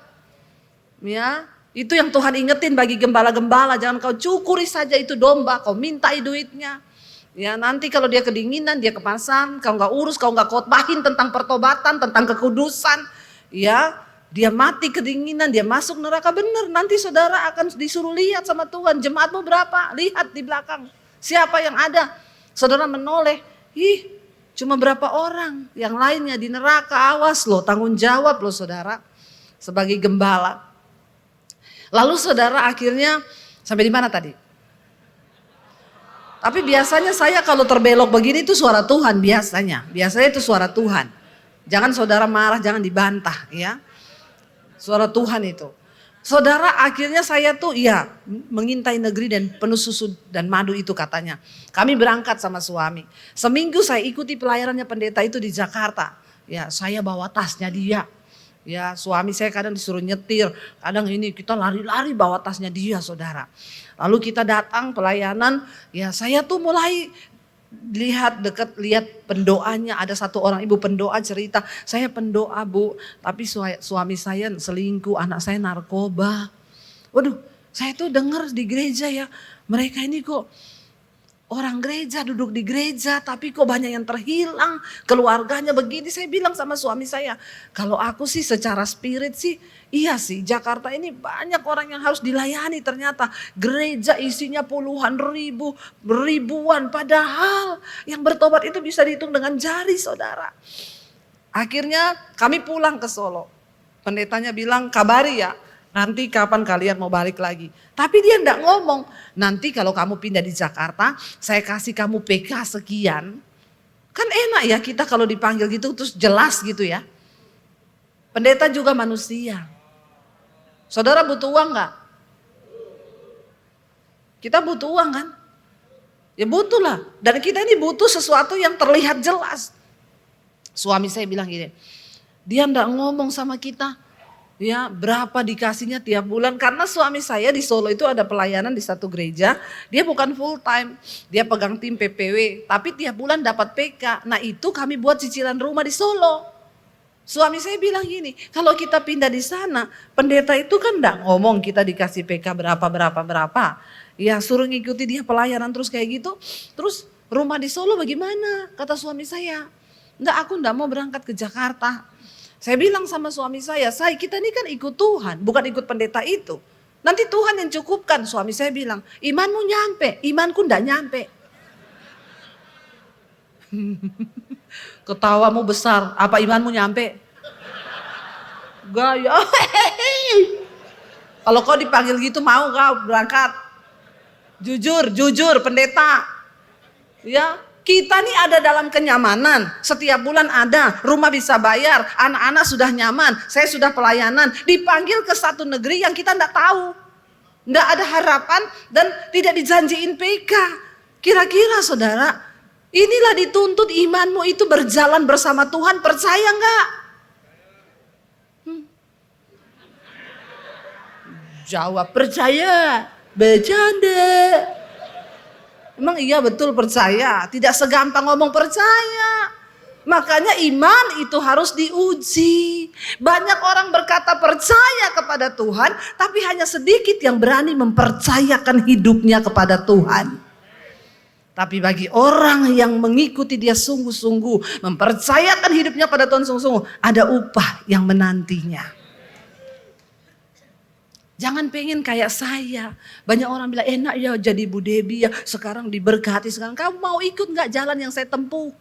Ya, itu yang Tuhan ingetin bagi gembala-gembala. Jangan kau cukuri saja itu domba, kau mintai duitnya. Ya, nanti kalau dia kedinginan, dia kepasan, kau nggak urus, kau nggak khotbahin tentang pertobatan, tentang kekudusan. Ya, dia mati kedinginan, dia masuk neraka, benar. Nanti saudara akan disuruh lihat sama Tuhan, jemaatmu berapa? Lihat di belakang. Siapa yang ada? Saudara menoleh, cuma berapa orang? Yang lainnya di neraka, awas loh, tanggung jawab loh saudara. Sebagai gembala. Lalu saudara akhirnya, sampai di mana tadi? Tapi biasanya saya kalau terbelok begini itu suara Tuhan biasanya. Biasanya itu suara Tuhan. Jangan saudara marah, jangan dibantah ya. Suara Tuhan itu. Saudara akhirnya saya tuh mengintai negeri dan penuh susu dan madu itu katanya. Kami berangkat sama suami. Seminggu saya ikuti pelayanannya pendeta itu di Jakarta. Ya saya bawa tasnya dia. Ya suami saya kadang disuruh nyetir. Kadang ini kita lari-lari bawa tasnya dia saudara. Lalu kita datang pelayanan. Ya saya tuh mulai lihat pendoanya, ada satu orang ibu pendoa cerita, "Saya pendoa Bu, tapi suami saya selingkuh, anak saya narkoba." Waduh, saya tuh dengar di gereja ya, mereka ini kok orang gereja, duduk di gereja, tapi kok banyak yang terhilang, keluarganya begini. Saya bilang sama suami saya, kalau aku sih secara spirit sih, iya sih Jakarta ini banyak orang yang harus dilayani ternyata. Gereja isinya puluhan ribu, ribuan, padahal yang bertobat itu bisa dihitung dengan jari saudara. Akhirnya kami pulang ke Solo. Pendetanya bilang, "Kabari ya, nanti kapan kalian mau balik lagi." Tapi dia enggak ngomong, "Nanti kalau kamu pindah di Jakarta, saya kasih kamu PK sekian." Kan enak ya kita kalau dipanggil gitu terus jelas gitu ya. Pendeta juga manusia. Saudara butuh uang enggak? Kita butuh uang kan? Ya butuh lah. Dan kita ini butuh sesuatu yang terlihat jelas. Suami saya bilang gini, dia enggak ngomong sama kita. Ya berapa dikasihnya tiap bulan, karena suami saya di Solo itu ada pelayanan di satu gereja, dia bukan full time, dia pegang tim PPW, tapi tiap bulan dapat PK. Nah itu kami buat cicilan rumah di Solo. Suami saya bilang gini, kalau kita pindah di sana, pendeta itu kan enggak ngomong kita dikasih PK berapa. Ya suruh ngikuti dia pelayanan terus kayak gitu, terus rumah di Solo bagaimana? Kata suami saya, enggak, aku enggak mau berangkat ke Jakarta. Saya bilang sama suami saya, kita ini kan ikut Tuhan, bukan ikut pendeta itu. Nanti Tuhan yang cukupkan. Suami saya bilang, imanmu nyampe, imanku enggak nyampe. Ketawamu besar, apa imanmu nyampe? gaya. Kalau kau dipanggil gitu mau kau berangkat? Jujur pendeta. Ya, kita nih ada dalam kenyamanan. Setiap bulan ada, rumah bisa bayar, anak-anak sudah nyaman, saya sudah pelayanan. Dipanggil ke satu negeri yang kita enggak tahu. Enggak ada harapan dan tidak dijanjiin PK. Kira-kira saudara, inilah dituntut imanmu itu berjalan bersama Tuhan, percaya enggak? Jawab percaya, bercanda. Emang iya betul percaya, tidak segampang ngomong percaya. Makanya iman itu harus diuji. Banyak orang berkata percaya kepada Tuhan, tapi hanya sedikit yang berani mempercayakan hidupnya kepada Tuhan. Tapi bagi orang yang mengikuti dia sungguh-sungguh, mempercayakan hidupnya pada Tuhan sungguh-sungguh, ada upah yang menantinya. Jangan pengen kayak saya. Banyak orang bilang enak ya jadi Bu Debbie ya. Sekarang diberkati. Sekarang kamu mau ikut gak jalan yang saya tempuh?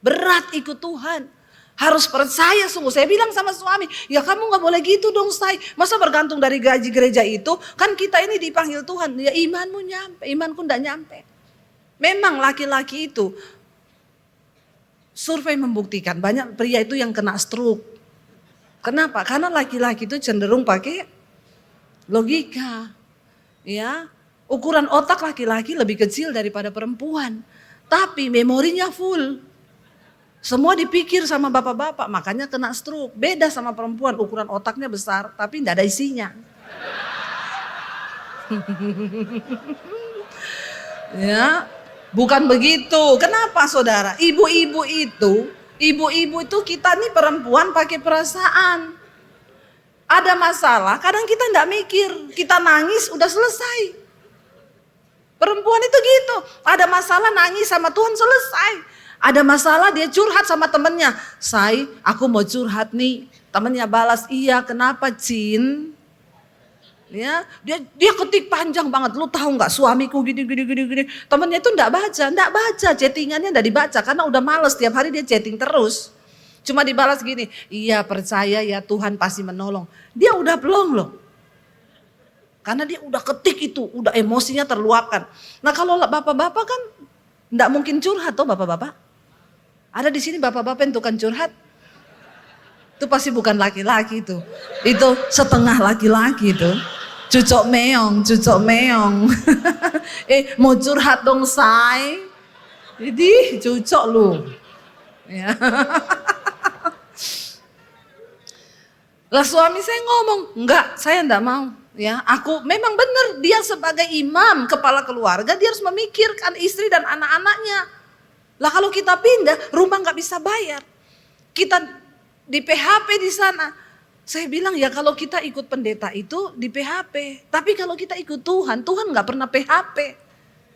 Berat ikut Tuhan. Harus percaya sungguh. Saya bilang sama suami, ya kamu gak boleh gitu dong say. Masa bergantung dari gaji gereja itu? Kan kita ini dipanggil Tuhan. Ya imanmu nyampe, imanku gak nyampe. Memang laki-laki itu, survei membuktikan banyak pria itu yang kena stroke. Kenapa? Karena laki-laki itu cenderung pakai logika, ya. Ukuran otak laki-laki lebih kecil daripada perempuan, tapi memorinya full. Semua dipikir sama bapak-bapak, makanya kena stroke. Beda sama perempuan, ukuran otaknya besar, tapi tidak ada isinya. Ya, bukan begitu. Kenapa saudara? Ibu-ibu itu kita nih perempuan pakai perasaan. Ada masalah, kadang kita enggak mikir, kita nangis udah selesai. Perempuan itu gitu, ada masalah nangis sama Tuhan selesai. Ada masalah dia curhat sama temennya, say aku mau curhat nih. Temennya balas, iya kenapa Cin? Ya, dia ketik panjang banget, lu tahu nggak suamiku gini. Temennya itu enggak baca, chattingannya enggak dibaca karena udah males tiap hari dia chatting terus. Cuma dibalas gini, iya percaya ya Tuhan pasti menolong. Dia udah belum loh. Karena dia udah ketik itu, udah emosinya terluapkan. Nah kalau bapak-bapak kan enggak mungkin curhat toh bapak-bapak. Ada di sini bapak-bapak yang tukang curhat. Itu pasti bukan laki-laki itu. Itu setengah laki-laki itu. Cucok meong. Mau curhat dong say. Jadi cucok lu. Ya. Lah suami saya ngomong, enggak saya enggak mau. Ya, aku memang benar dia sebagai imam kepala keluarga dia harus memikirkan istri dan anak-anaknya. Lah kalau kita pindah rumah nggak bisa bayar, kita di PHP di sana. Saya bilang ya kalau kita ikut pendeta itu di PHP, tapi kalau kita ikut Tuhan nggak pernah PHP.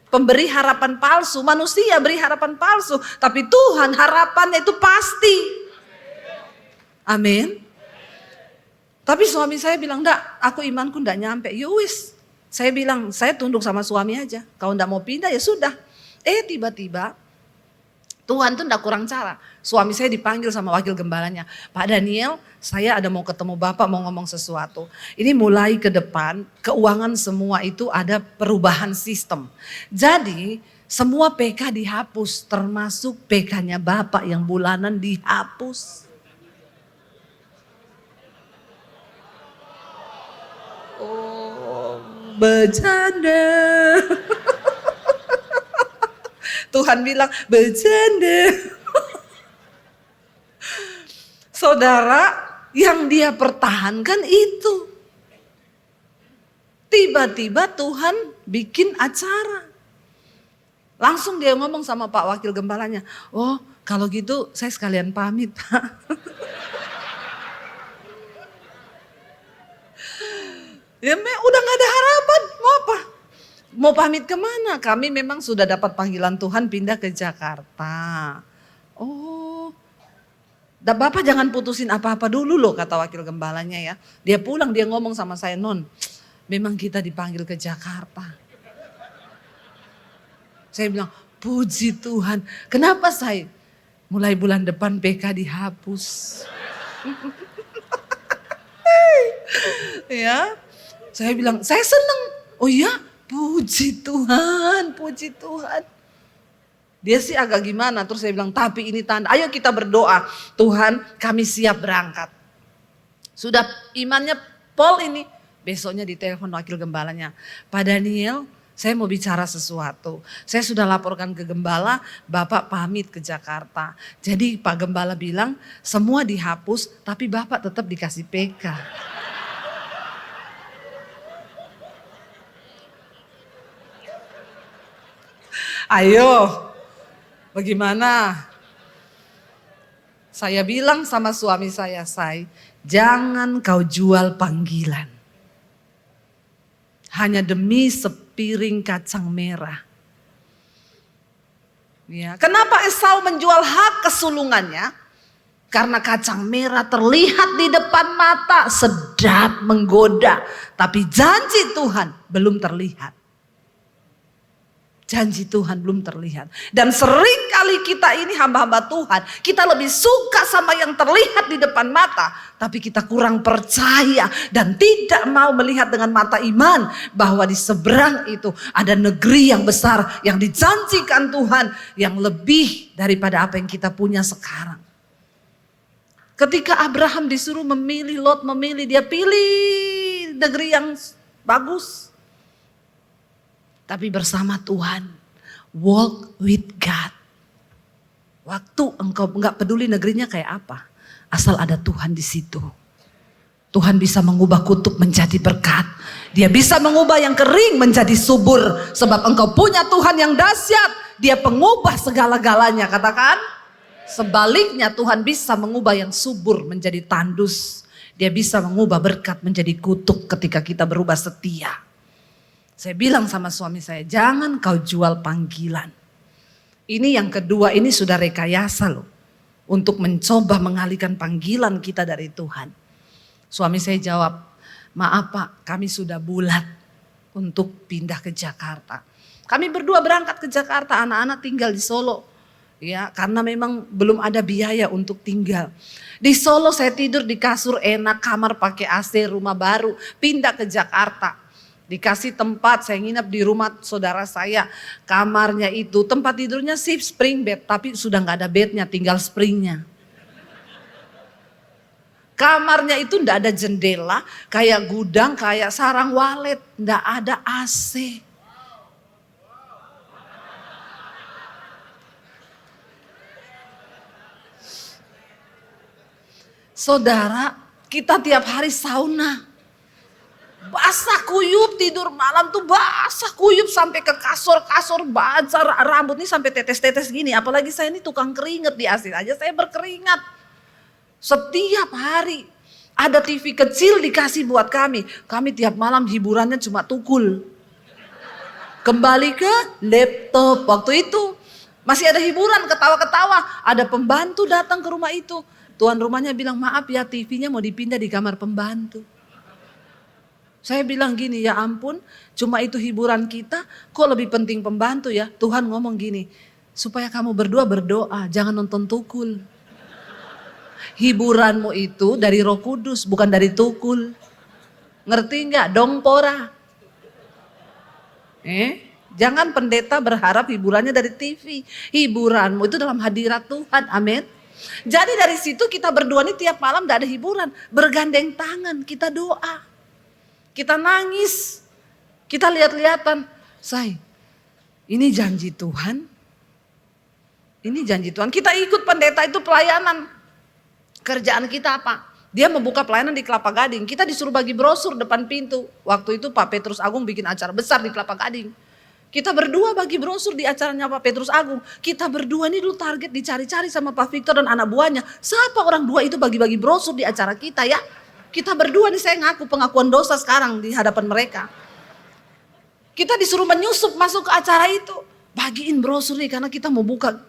Pemberi harapan palsu, manusia beri harapan palsu, tapi Tuhan harapannya itu pasti. Amin. Tapi suami saya bilang, enggak, aku imanku enggak nyampe. Ya wis, saya bilang, saya tunduk sama suami aja. Kalau enggak mau pindah ya sudah. Tiba-tiba Tuhan tuh enggak kurang cara. Suami saya dipanggil sama wakil gembalanya. Pak Daniel, saya ada mau ketemu Bapak, mau ngomong sesuatu. Ini mulai ke depan, keuangan semua itu ada perubahan sistem. Jadi semua PK dihapus, termasuk PK-nya Bapak yang bulanan dihapus. Bercanda. Tuhan bilang bercanda. Saudara, yang dia pertahankan itu. Tiba-tiba Tuhan bikin acara. Langsung dia ngomong sama Pak Wakil Gembalanya. Oh kalau gitu saya sekalian pamit Pak. Ya udah gak ada harapan, mau apa? Mau pamit kemana? Kami memang sudah dapat panggilan Tuhan pindah ke Jakarta. Oh, Bapak jangan putusin apa-apa dulu loh kata wakil gembalanya ya. Dia pulang dia ngomong sama saya, Non memang kita dipanggil ke Jakarta. Saya bilang, puji Tuhan. Kenapa saya? Mulai bulan depan PK dihapus. Ya, saya bilang, saya senang. Oh iya, puji Tuhan, puji Tuhan. Dia sih agak gimana, terus saya bilang, tapi ini tanda, ayo kita berdoa. Tuhan, kami siap berangkat. Sudah imannya Paul ini, besoknya ditelepon wakil gembalanya. Pak Daniel, saya mau bicara sesuatu. Saya sudah laporkan ke gembala, Bapak pamit ke Jakarta. Jadi Pak Gembala bilang, semua dihapus, tapi Bapak tetap dikasih PK. Ayo, bagaimana? Saya bilang sama suami saya, jangan kau jual panggilan. Hanya demi sepiring kacang merah. Ya, kenapa Esau menjual hak kesulungannya? Karena kacang merah terlihat di depan mata, sedap menggoda. Tapi janji Tuhan belum terlihat. Janji Tuhan belum terlihat. Dan sering kali kita ini hamba-hamba Tuhan, kita lebih suka sama yang terlihat di depan mata, tapi kita kurang percaya dan tidak mau melihat dengan mata iman bahwa di seberang itu ada negeri yang besar yang dijanjikan Tuhan yang lebih daripada apa yang kita punya sekarang. Ketika Abraham disuruh memilih, Lot memilih, dia pilih negeri yang bagus. Tapi bersama Tuhan, walk with God. Waktu engkau enggak peduli negerinya kayak apa, asal ada Tuhan di situ. Tuhan bisa mengubah kutuk menjadi berkat. Dia bisa mengubah yang kering menjadi subur. Sebab engkau punya Tuhan yang dahsyat. Dia pengubah segala-galanya, katakan. Sebaliknya Tuhan bisa mengubah yang subur menjadi tandus. Dia bisa mengubah berkat menjadi kutuk ketika kita berubah setia. Saya bilang sama suami saya, jangan kau jual panggilan. Ini yang kedua, ini sudah rekayasa loh. Untuk mencoba mengalihkan panggilan kita dari Tuhan. Suami saya jawab, maaf Pak, kami sudah bulat untuk pindah ke Jakarta. Kami berdua berangkat ke Jakarta, anak-anak tinggal di Solo. Ya, karena memang belum ada biaya untuk tinggal. Di Solo saya tidur di kasur enak, kamar pakai AC, rumah baru, pindah ke Jakarta. Dikasih tempat, saya nginap di rumah saudara saya. Kamarnya itu, tempat tidurnya sih spring bed, tapi sudah gak ada bednya, tinggal springnya. Kamarnya itu ndak ada jendela, kayak gudang, kayak sarang walet, ndak ada AC. Saudara, kita tiap hari sauna. Basah kuyup, tidur malam tuh basah kuyup sampai ke kasur basah, rambut nih sampai tetes-tetes gini. Apalagi saya ini tukang keringet, di AC aja saya berkeringat. Setiap hari ada TV kecil dikasih buat kami. Kami tiap malam hiburannya cuma tukul. Kembali ke laptop. Waktu itu masih ada hiburan, ketawa-ketawa. Ada pembantu datang ke rumah itu. Tuan rumahnya bilang, maaf ya TV-nya mau dipindah di kamar pembantu. Saya bilang gini, ya ampun, cuma itu hiburan kita, kok lebih penting pembantu ya. Tuhan ngomong gini, supaya kamu berdua berdoa, jangan nonton tukul. Hiburanmu itu dari Roh Kudus, bukan dari tukul. Ngerti nggak? Dongpora. Jangan pendeta berharap hiburannya dari TV. Hiburanmu itu dalam hadirat Tuhan, amin. Jadi dari situ kita berdua nih tiap malam gak ada hiburan. Bergandeng tangan, kita doa. Kita nangis, kita lihat-lihatan. Ini janji Tuhan. Ini janji Tuhan. Kita ikut pendeta itu pelayanan. Kerjaan kita apa? Dia membuka pelayanan di Kelapa Gading. Kita disuruh bagi brosur depan pintu. Waktu itu Pak Petrus Agung bikin acara besar di Kelapa Gading. Kita berdua bagi brosur di acaranya Pak Petrus Agung. Kita berdua ini dulu target dicari-cari sama Pak Victor dan anak buahnya. Siapa orang dua itu bagi-bagi brosur di acara kita ya? Kita berdua nih, saya ngaku pengakuan dosa sekarang di hadapan mereka. Kita disuruh menyusup masuk ke acara itu. Bagiin brosur nih karena kita mau buka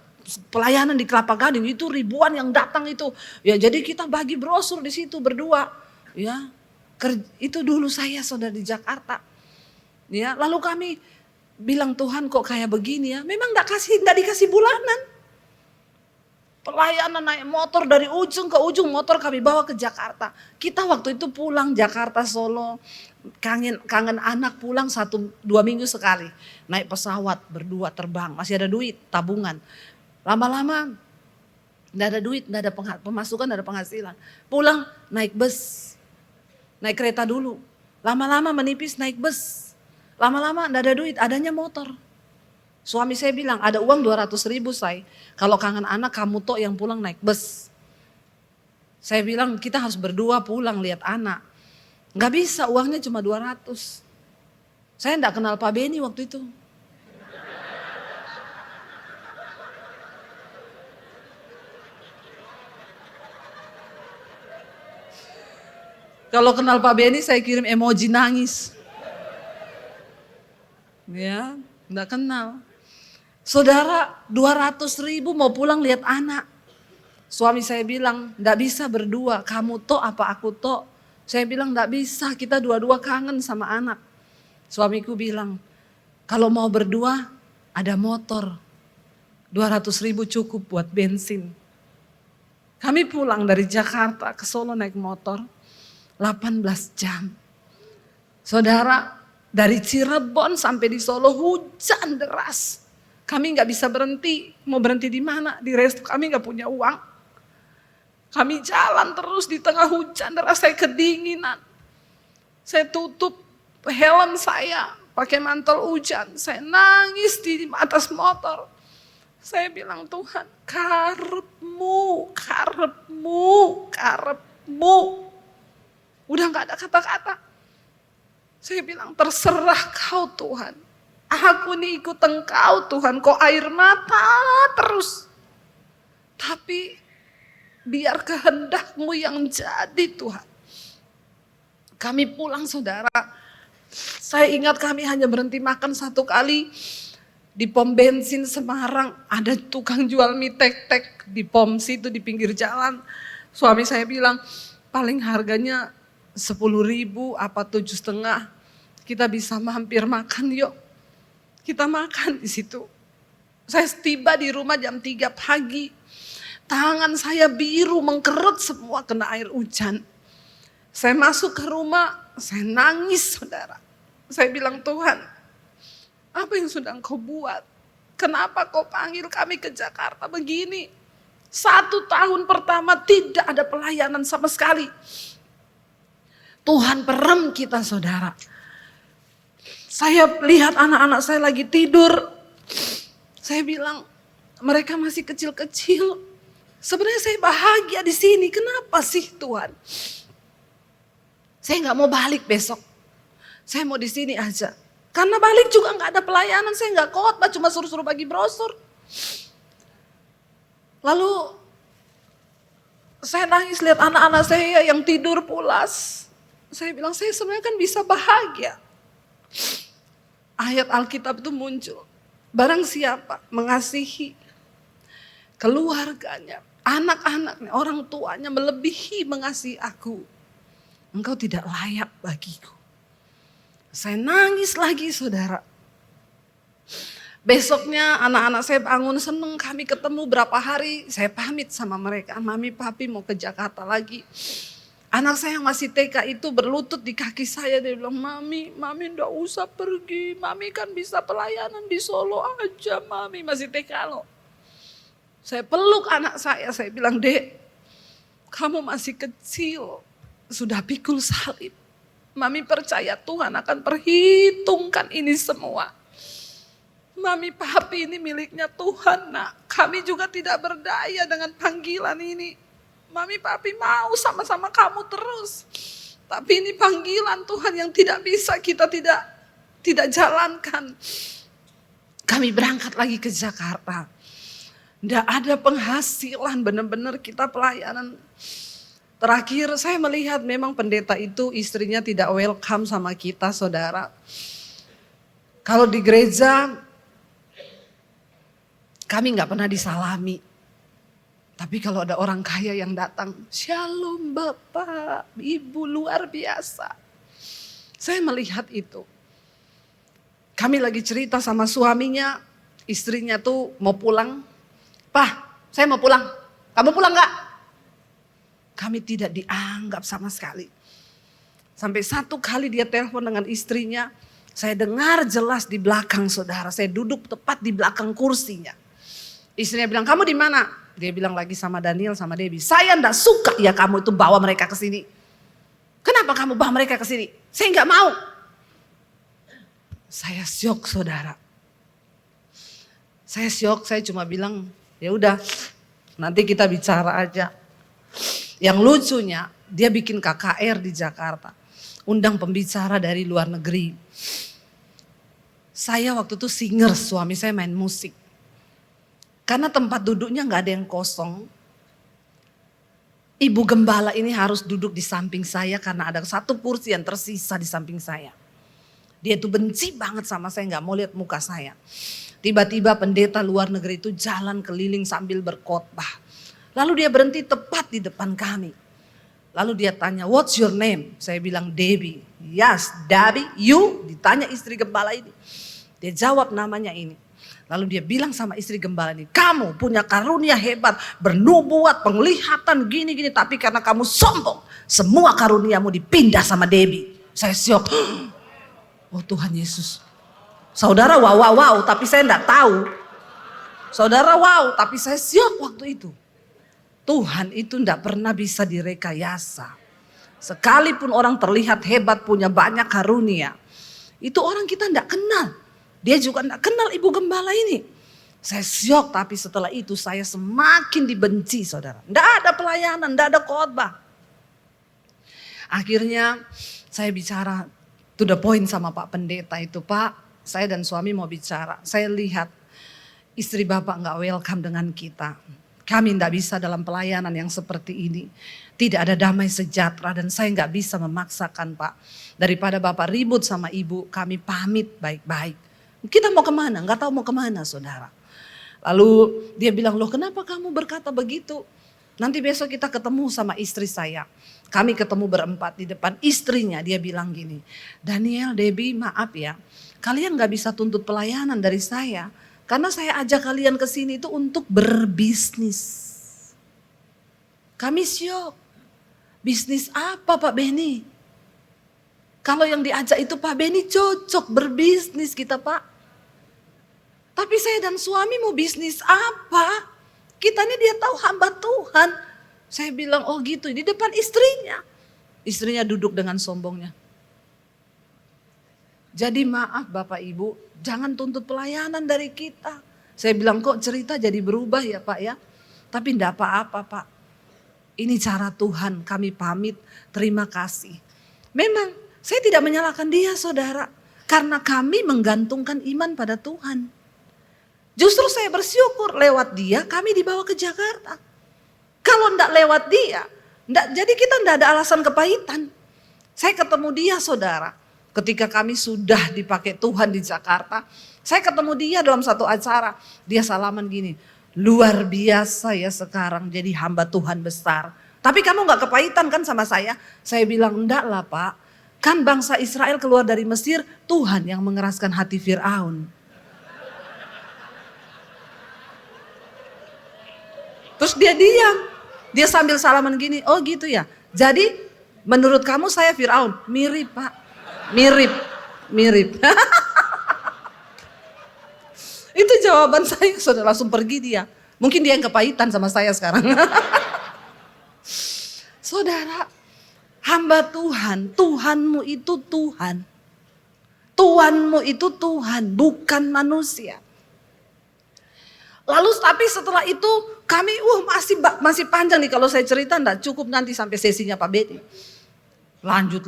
pelayanan di Kelapa Gading. Itu ribuan yang datang itu. Ya jadi kita bagi brosur di situ berdua. Ya, itu dulu saya saudara di Jakarta. Ya, lalu kami bilang Tuhan kok kayak begini ya. Memang enggak dikasih bulanan. pelayanan naik motor dari ujung ke ujung, motor kami bawa ke Jakarta. Kita waktu itu pulang Jakarta Solo, kangen anak, pulang 1-2 minggu sekali. Naik pesawat berdua terbang, masih ada duit tabungan. Lama-lama nggak ada duit, nggak ada pemasukan, nggak ada penghasilan. Pulang naik bus, naik kereta dulu. Lama-lama menipis naik bus. Lama-lama nggak ada duit, adanya motor. Suami saya bilang, ada uang 200.000 say. Kalau kangen anak kamu toh yang pulang naik bus. Saya bilang kita harus berdua pulang lihat anak. Nggak bisa, uangnya cuma 200. Saya enggak kenal Pak Beni waktu itu. Kalau kenal Pak Beni saya kirim emoji nangis. Ya, enggak kenal. Saudara, 200.000 mau pulang lihat anak. Suami saya bilang, enggak bisa berdua, kamu toh apa aku toh. Saya bilang enggak bisa, kita dua-dua kangen sama anak. Suamiku bilang, kalau mau berdua ada motor. 200.000 cukup buat bensin. Kami pulang dari Jakarta ke Solo naik motor 18 jam. Saudara, dari Cirebon sampai di Solo hujan deras. Kami nggak bisa berhenti, mau berhenti di mana? Di resto, kami nggak punya uang. Kami jalan terus di tengah hujan deras, saya kedinginan. Saya tutup helm saya, pakai mantel hujan. Saya nangis di atas motor. Saya bilang, Tuhan, karepmu, karepmu, karepmu. Udah nggak ada kata-kata. Saya bilang, terserah kau Tuhan. Aku nih ikut engkau Tuhan, kok air mata terus. Tapi biar kehendakmu yang jadi Tuhan. Kami pulang saudara, saya ingat kami hanya berhenti makan 1 kali. Di pom bensin Semarang ada tukang jual mie tek-tek di pom situ di pinggir jalan. Suami saya bilang, paling harganya 10.000 apa 7,5. Kita bisa mampir makan yuk. Kita makan di situ. Saya tiba di rumah jam 3 pagi. Tangan saya biru mengkerut semua kena air hujan. Saya masuk ke rumah, saya nangis saudara. Saya bilang, Tuhan, apa yang sudah Engkau buat? Kenapa Kau panggil kami ke Jakarta begini? 1 tahun pertama tidak ada pelayanan sama sekali. Tuhan perem kita saudara. Saya lihat anak-anak saya lagi tidur. Saya bilang, mereka masih kecil-kecil. Sebenarnya saya bahagia di sini. Kenapa sih Tuhan? Saya nggak mau balik besok. Saya mau di sini aja. Karena balik juga nggak ada pelayanan. Saya nggak khotbah, cuma suruh-suruh bagi brosur. Lalu saya nangis lihat anak-anak saya yang tidur pulas. Saya bilang, saya sebenarnya kan bisa bahagia. Ayat Alkitab itu muncul. Barang siapa mengasihi keluarganya, anak-anaknya, orang tuanya melebihi mengasihi aku, engkau tidak layak bagiku. Saya nangis lagi saudara. Besoknya anak-anak saya bangun seneng, kami ketemu berapa hari, saya pamit sama mereka. Mami papi mau ke Jakarta lagi. Anak saya yang masih TK itu berlutut di kaki saya. Dia bilang, Mami enggak usah pergi. Mami kan bisa pelayanan di Solo aja. Mami masih TK loh. Saya peluk anak saya bilang, Dek, kamu masih kecil. Sudah pikul salib. Mami percaya Tuhan akan perhitungkan ini semua. Mami papi ini miliknya Tuhan nak. Kami juga tidak berdaya dengan panggilan ini. Mami papi mau sama-sama kamu terus. Tapi ini panggilan Tuhan yang tidak bisa kita tidak jalankan. Kami berangkat lagi ke Jakarta. Tidak ada penghasilan, benar-benar kita pelayanan. Terakhir saya melihat memang pendeta itu istrinya tidak welcome sama kita saudara. Kalau di gereja kami nggak pernah disalami. Tapi kalau ada orang kaya yang datang, Shalom Bapak, Ibu luar biasa. Saya melihat itu. Kami lagi cerita sama suaminya, istrinya tuh mau pulang. Pak, saya mau pulang. Kamu pulang nggak? Kami tidak dianggap sama sekali. Sampai satu kali dia telepon dengan istrinya. Saya dengar jelas di belakang saudara. Saya duduk tepat di belakang kursinya. Istrinya bilang, kamu di mana? Dia bilang lagi sama Daniel sama Debbie. Saya enggak suka ya kamu itu bawa mereka ke sini. Kenapa kamu bawa mereka ke sini? Saya enggak mau. Saya syok saudara. Saya syok, saya cuma bilang, ya udah nanti kita bicara aja. Yang lucunya, dia bikin KKR di Jakarta. Undang pembicara dari luar negeri. Saya waktu itu singer, suami saya main musik. Karena tempat duduknya gak ada yang kosong. Ibu gembala ini harus duduk di samping saya karena ada satu kursi yang tersisa di samping saya. Dia tuh benci banget sama saya, gak mau lihat muka saya. Tiba-tiba pendeta luar negeri itu jalan keliling sambil berkhotbah. Lalu dia berhenti tepat di depan kami. Lalu dia tanya, what's your name? Saya bilang Debbie. Yes, Debbie, you? Ditanya istri gembala ini. Dia jawab namanya ini. Lalu dia bilang sama istri gembala ini, kamu punya karunia hebat, bernubuat, penglihatan gini-gini. Tapi karena kamu sombong, semua karuniamu dipindah sama Debbie. Saya syok. Oh Tuhan Yesus. Saudara wow, tapi saya enggak tahu. Saudara wow, tapi saya syok waktu itu. Tuhan itu enggak pernah bisa direkayasa. Sekalipun orang terlihat hebat, punya banyak karunia. Itu orang kita enggak kenal. Dia juga enggak kenal ibu gembala ini. Saya syok, tapi setelah itu saya semakin dibenci saudara. Enggak ada pelayanan, enggak ada khotbah. Akhirnya saya bicara to the point sama Pak Pendeta itu. Pak, saya dan suami mau bicara. Saya lihat istri Bapak enggak welcome dengan kita. Kami enggak bisa dalam pelayanan yang seperti ini. Tidak ada damai sejahtera dan saya enggak bisa memaksakan Pak. Daripada Bapak ribut sama ibu, kami pamit baik-baik. Kita mau kemana? Enggak tahu mau kemana saudara. Lalu dia bilang, loh kenapa kamu berkata begitu? Nanti besok kita ketemu sama istri saya. Kami ketemu berempat di depan istrinya. Dia bilang gini, Daniel, Debbie maaf ya. Kalian gak bisa tuntut pelayanan dari saya. Karena saya ajak kalian ke sini itu untuk berbisnis. Kami syok. Bisnis apa Pak Beni? Kalau yang diajak itu Pak Beni cocok berbisnis kita Pak. Tapi saya dan suami mau bisnis apa? Kita ini dia tahu hamba Tuhan. Saya bilang oh gitu di depan istrinya. Istrinya duduk dengan sombongnya. Jadi maaf Bapak Ibu, jangan tuntut pelayanan dari kita. Saya bilang kok cerita jadi berubah ya Pak ya. Tapi enggak apa-apa Pak. Ini cara Tuhan, kami pamit, terima kasih. Memang saya tidak menyalahkan dia saudara. Karena kami menggantungkan iman pada Tuhan. Justru saya bersyukur lewat dia kami dibawa ke Jakarta. Kalau enggak lewat dia, jadi kita enggak ada alasan kepahitan. Saya ketemu dia saudara. Ketika kami sudah dipakai Tuhan di Jakarta. Saya ketemu dia dalam satu acara. Dia salaman gini. Luar biasa ya sekarang jadi hamba Tuhan besar. Tapi kamu enggak kepahitan kan sama saya? Saya bilang enggak lah Pak. Kan bangsa Israel keluar dari Mesir, Tuhan yang mengeraskan hati Fir'aun. Terus dia diam. Dia sambil salaman gini, oh gitu ya. Jadi menurut kamu saya Fir'aun? Mirip Pak. Mirip. Itu jawaban saya, sudah langsung pergi dia. Mungkin dia yang kepahitan sama saya sekarang. Saudara, hamba Tuhan, Tuhanmu itu Tuhan. Tuhanmu itu Tuhan, bukan manusia. Lalu tapi setelah itu kami masih panjang nih kalau saya cerita enggak cukup nanti sampai sesinya Pak Beni. Lanjut.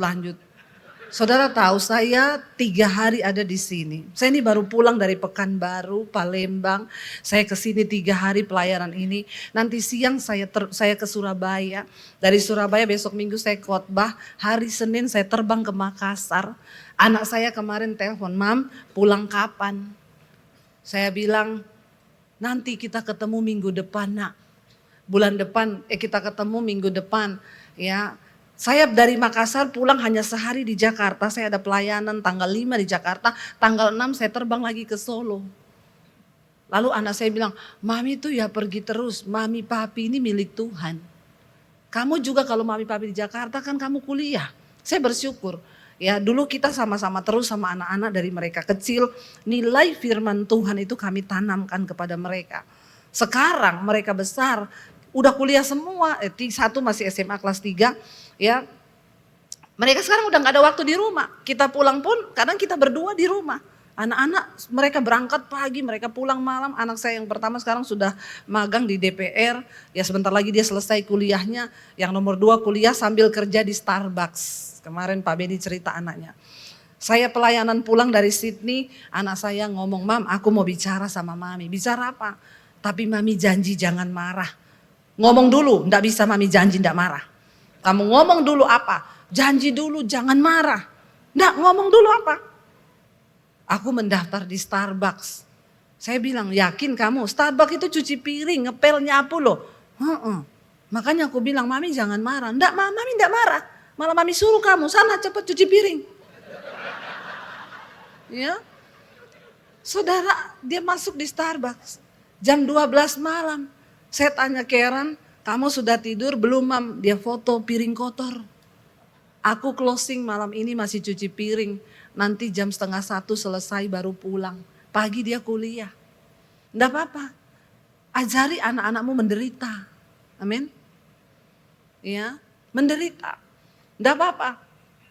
Saudara tahu saya 3 hari ada di sini. Saya ini baru pulang dari Pekanbaru, Palembang. Saya ke sini 3 hari pelayanan ini. Nanti siang saya ke Surabaya. Dari Surabaya besok Minggu saya khotbah. Hari Senin saya terbang ke Makassar. Anak saya kemarin telepon, Mam pulang kapan? Saya bilang, nanti kita ketemu minggu depan nak. Bulan depan kita ketemu minggu depan ya. Saya dari Makassar pulang hanya sehari di Jakarta. Saya ada pelayanan tanggal 5 di Jakarta. Tanggal 6 saya terbang lagi ke Solo. Lalu anak saya bilang, mami tuh ya pergi terus, mami papi ini milik Tuhan. Kamu juga kalau mami papi di Jakarta kan kamu kuliah. Saya bersyukur. Ya dulu kita sama-sama terus sama anak-anak dari mereka kecil. Nilai firman Tuhan itu kami tanamkan kepada mereka. Sekarang mereka besar, udah kuliah semua. Satu masih SMA kelas 3. Ya, mereka sekarang udah gak ada waktu di rumah. Kita pulang pun kadang kita berdua di rumah. Anak-anak mereka berangkat pagi, mereka pulang malam. Anak saya yang pertama sekarang sudah magang di DPR. Ya sebentar lagi dia selesai kuliahnya. Yang nomor 2 kuliah sambil kerja di Starbucks. Kemarin Pak Beni cerita anaknya. Saya pelayanan pulang dari Sydney, anak saya ngomong, Mam aku mau bicara sama Mami. Bicara apa? Tapi Mami janji jangan marah. Ngomong dulu, enggak bisa Mami janji enggak marah. Kamu ngomong dulu apa? Janji dulu jangan marah. Enggak, ngomong dulu apa? Aku mendaftar di Starbucks. Saya bilang, yakin kamu? Starbucks itu cuci piring, ngepel, nyapu loh. Makanya aku bilang, Mami jangan marah. Enggak, Mami enggak marah. Malah Mami suruh kamu, sana cepet cuci piring. Ya, saudara dia masuk di Starbucks. Jam 12 malam. Saya tanya Karen, kamu sudah tidur belum Mam? Dia foto piring kotor. Aku closing malam ini masih cuci piring. Nanti jam 12:30 selesai baru pulang. Pagi dia kuliah. Enggak apa-apa. Ajari anak-anakmu menderita. Amin. Ya, menderita. Enggak apa-apa.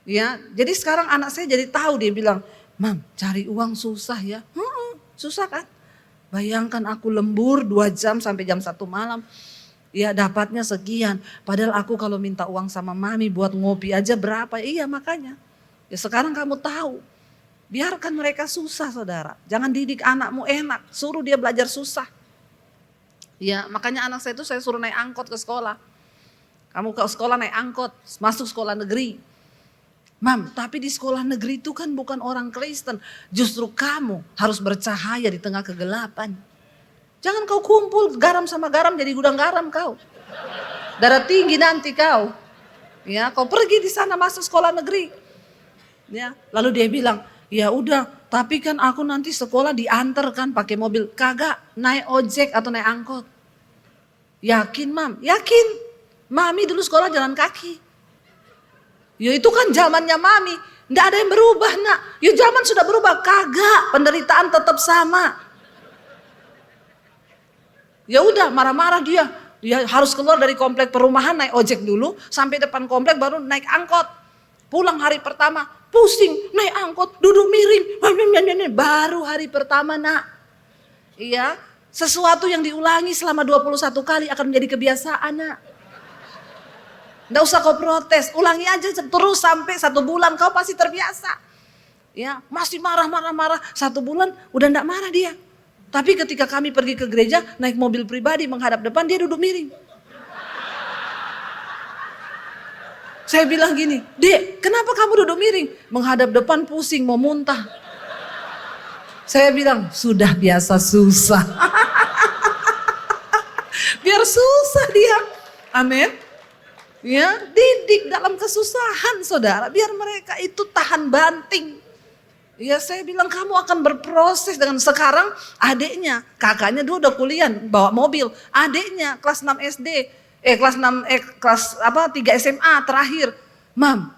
Ya, jadi sekarang anak saya jadi tahu, dia bilang, Mam cari uang susah ya. Susah kan? Bayangkan aku lembur 2 jam sampai jam 1 malam. Ya dapatnya sekian. Padahal aku kalau minta uang sama Mami buat ngopi aja berapa. Iya makanya. Ya sekarang kamu tahu. Biarkan mereka susah saudara. Jangan didik anakmu enak. Suruh dia belajar susah. Ya makanya anak saya itu saya suruh naik angkot ke sekolah. Kamu ke sekolah naik angkot. Masuk sekolah negeri. Mam, tapi di sekolah negeri itu kan bukan orang Kristen. Justru kamu harus bercahaya di tengah kegelapan. Jangan kau kumpul garam sama garam jadi gudang garam kau. Darah tinggi nanti kau. Ya, kau pergi di sana masuk sekolah negeri. Ya, lalu dia bilang, ya udah, tapi kan aku nanti sekolah diantar kan pakai mobil. Kagak, naik ojek atau naik angkot. Yakin Mam? Yakin. Mami dulu sekolah jalan kaki. Ya itu kan zamannya Mami, nggak ada yang berubah nak. Ya zaman sudah berubah, kagak, penderitaan tetap sama. Ya udah marah-marah dia harus keluar dari komplek perumahan naik ojek dulu, sampai depan komplek baru naik angkot. Pulang hari pertama, pusing naik angkot, duduk miring, baru hari pertama nak. Iya, sesuatu yang diulangi selama 21 kali akan menjadi kebiasaan nak. Nggak usah kau protes, ulangi aja terus sampai 1 bulan kau pasti terbiasa. Ya, masih marah, 1 bulan udah nggak marah dia. Tapi ketika kami pergi ke gereja naik mobil pribadi menghadap depan dia duduk miring. Saya bilang gini, Dek kenapa kamu duduk miring? Menghadap depan pusing mau muntah. Saya bilang sudah biasa susah. Biar susah dia. Amin. Ya, didik dalam kesusahan saudara, biar mereka itu tahan banting. Ya saya bilang kamu akan berproses dengan sekarang adiknya, kakaknya dulu udah kuliah bawa mobil, adiknya kelas 6 SD, kelas 3 SMA terakhir. Mam,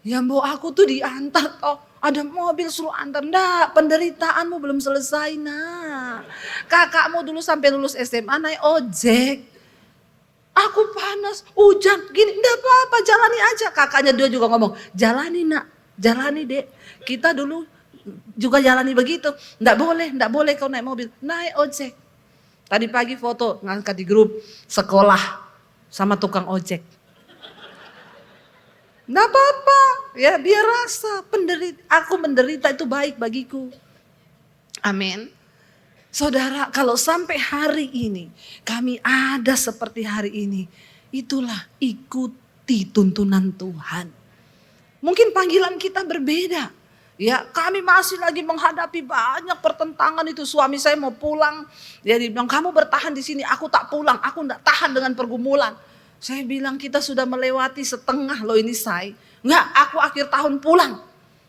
ya mbok aku tuh diantar toh, ada mobil suruh antar. Nggak, penderitaanmu belum selesai nak. Kakakmu dulu sampai lulus SMA naik ojek. Aku panas, hujan, gini, enggak apa-apa, jalani aja. Kakaknya dia juga ngomong, jalani nak, jalani dek. Kita dulu juga jalani begitu. Enggak boleh kau naik mobil, naik ojek. Tadi pagi foto ngangkat di grup sekolah sama tukang ojek. Enggak apa-apa, ya biar rasa aku menderita itu baik bagiku. Amin. Saudara, kalau sampai hari ini kami ada seperti hari ini, itulah ikuti tuntunan Tuhan. Mungkin panggilan kita berbeda. Ya, kami masih lagi menghadapi banyak pertentangan itu. Suami saya mau pulang, dia bilang kamu bertahan di sini, aku tak pulang, aku enggak tahan dengan pergumulan. Saya bilang kita sudah melewati setengah loh ini saya. Enggak, aku akhir tahun pulang.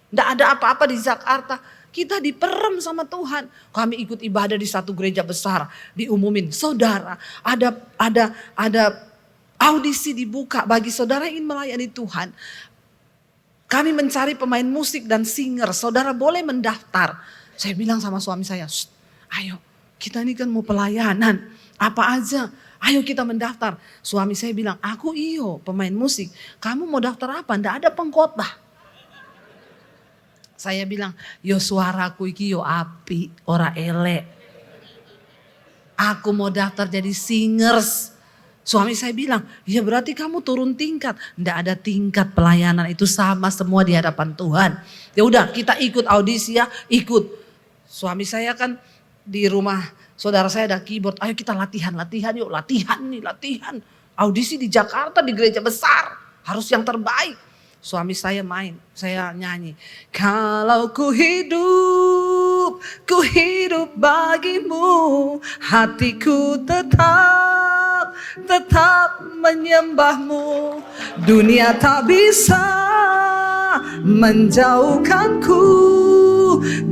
Enggak ada apa-apa di Jakarta. Kita diperem sama Tuhan. Kami ikut ibadah di satu gereja besar, diumumin, saudara, ada audisi dibuka bagi saudara yang ingin melayani Tuhan. Kami mencari pemain musik dan singer, saudara boleh mendaftar. Saya bilang sama suami saya, ayo kita ini kan mau pelayanan, apa aja. Ayo kita mendaftar. Suami saya bilang, aku pemain musik. Kamu mau daftar apa? Nggak ada pengkhotbah. Saya bilang, suaraku iki api, ora elek. Aku mau daftar jadi singers. Suami saya bilang, ya berarti kamu turun tingkat. Nggak ada tingkat pelayanan, itu sama semua di hadapan Tuhan. Ya udah kita ikut audisi ya, ikut. Suami saya kan di rumah saudara saya ada keyboard, ayo kita latihan yuk, latihan. Audisi di Jakarta di gereja besar, harus yang terbaik. Suami saya main, saya nyanyi. Kalau ku hidup bagimu, hatiku tetap menyembahmu. Dunia tak bisa menjauhkanku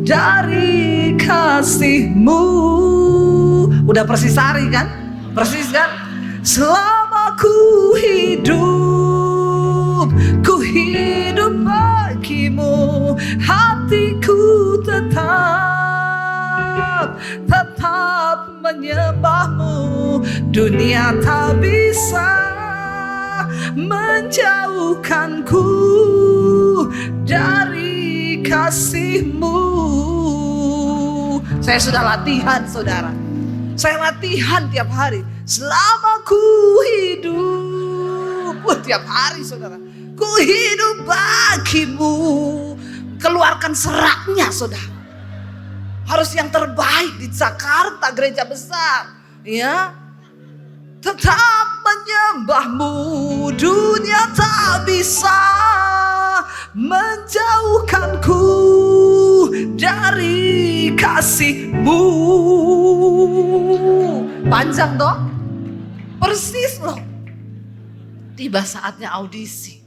dari kasihmu. Udah persis hari kan? Persis kan? Selama ku hidup bagimu, hatiku tetap menyembahmu. Dunia tak bisa menjauhkanku dari kasihmu. Saya sudah latihan saudara. Saya latihan tiap hari. Selama ku hidup. Tiap hari saudara. Ku hidup bagimu. Keluarkan seraknya saudara. Harus yang terbaik di Jakarta gereja besar. Ya. Tetap menyembahmu. Dunia tak bisa menjauhkanku dari kasihmu. Panjang toh? Persis loh. Tiba saatnya audisi.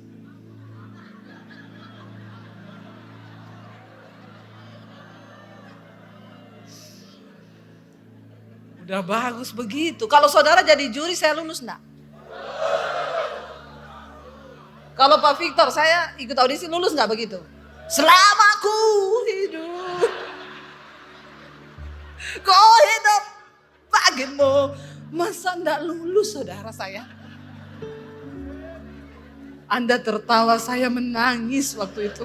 Udah bagus begitu. Kalau saudara jadi juri, saya lulus enggak? Kalau Pak Victor, saya ikut audisi lulus enggak begitu? Selama ku hidup, kau hidup bagimu. Masa enggak lulus saudara saya? Anda tertawa, saya menangis waktu itu.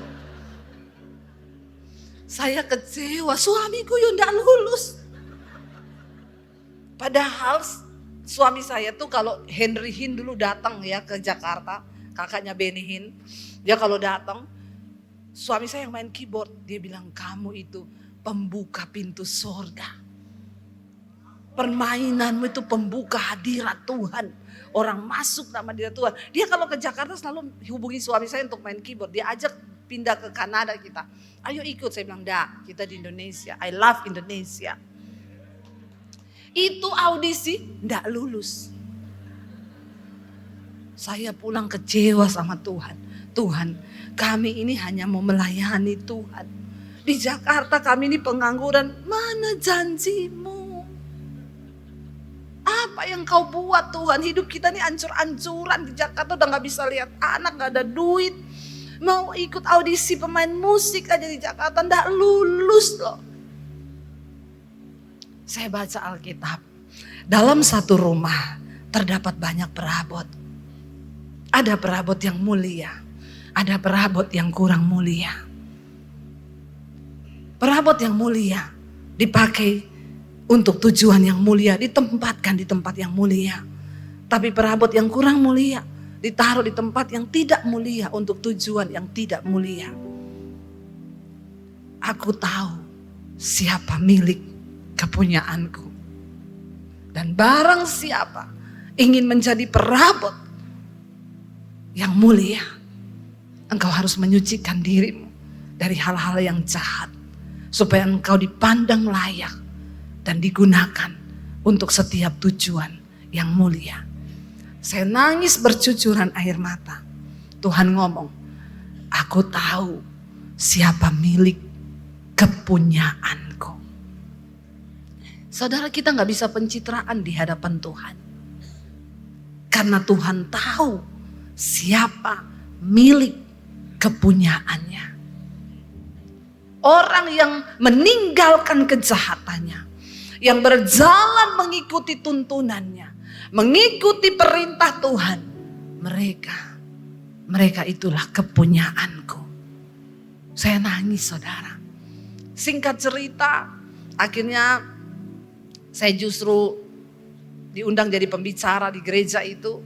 Saya kecewa, suamiku yang enggak lulus. Padahal suami saya tuh kalau Henry Hin dulu datang ya ke Jakarta, kakaknya Benny Hin, dia kalau datang, suami saya yang main keyboard, dia bilang kamu itu pembuka pintu surga. Permainanmu itu pembuka hadirat Tuhan. Orang masuk nama hadirat Tuhan. Dia kalau ke Jakarta selalu hubungi suami saya untuk main keyboard. Dia ajak pindah ke Kanada kita. Ayo ikut, saya bilang enggak, kita di Indonesia. I love Indonesia. Itu audisi enggak lulus. Saya pulang kecewa sama Tuhan. Tuhan, kami ini hanya mau melayani Tuhan. Di Jakarta kami ini pengangguran. Mana janjimu? Apa yang kau buat Tuhan? Hidup kita ini ancur-ancuran. Di Jakarta udah gak bisa lihat anak, gak ada duit. Mau ikut audisi pemain musik aja di Jakarta enggak lulus loh. Saya baca Alkitab. Dalam satu rumah terdapat banyak perabot. Ada perabot yang mulia. Ada perabot yang kurang mulia. Perabot yang mulia dipakai untuk tujuan yang mulia. Ditempatkan di tempat yang mulia. Tapi perabot yang kurang mulia ditaruh di tempat yang tidak mulia untuk tujuan yang tidak mulia. Aku tahu siapa milik kepunyaanku. Dan barang siapa ingin menjadi perabot yang mulia, engkau harus menyucikan dirimu dari hal-hal yang jahat, supaya engkau dipandang layak dan digunakan untuk setiap tujuan yang mulia. Saya nangis bercucuran air mata. Tuhan ngomong, aku tahu siapa milik kepunyaanku. Saudara, kita gak bisa pencitraan di hadapan Tuhan. Karena Tuhan tahu siapa milik kepunyaannya. Orang yang meninggalkan kejahatannya, yang berjalan mengikuti tuntunannya, mengikuti perintah Tuhan, mereka itulah kepunyaanku. Saya nangis, saudara. Singkat cerita, akhirnya saya justru diundang jadi pembicara di gereja itu.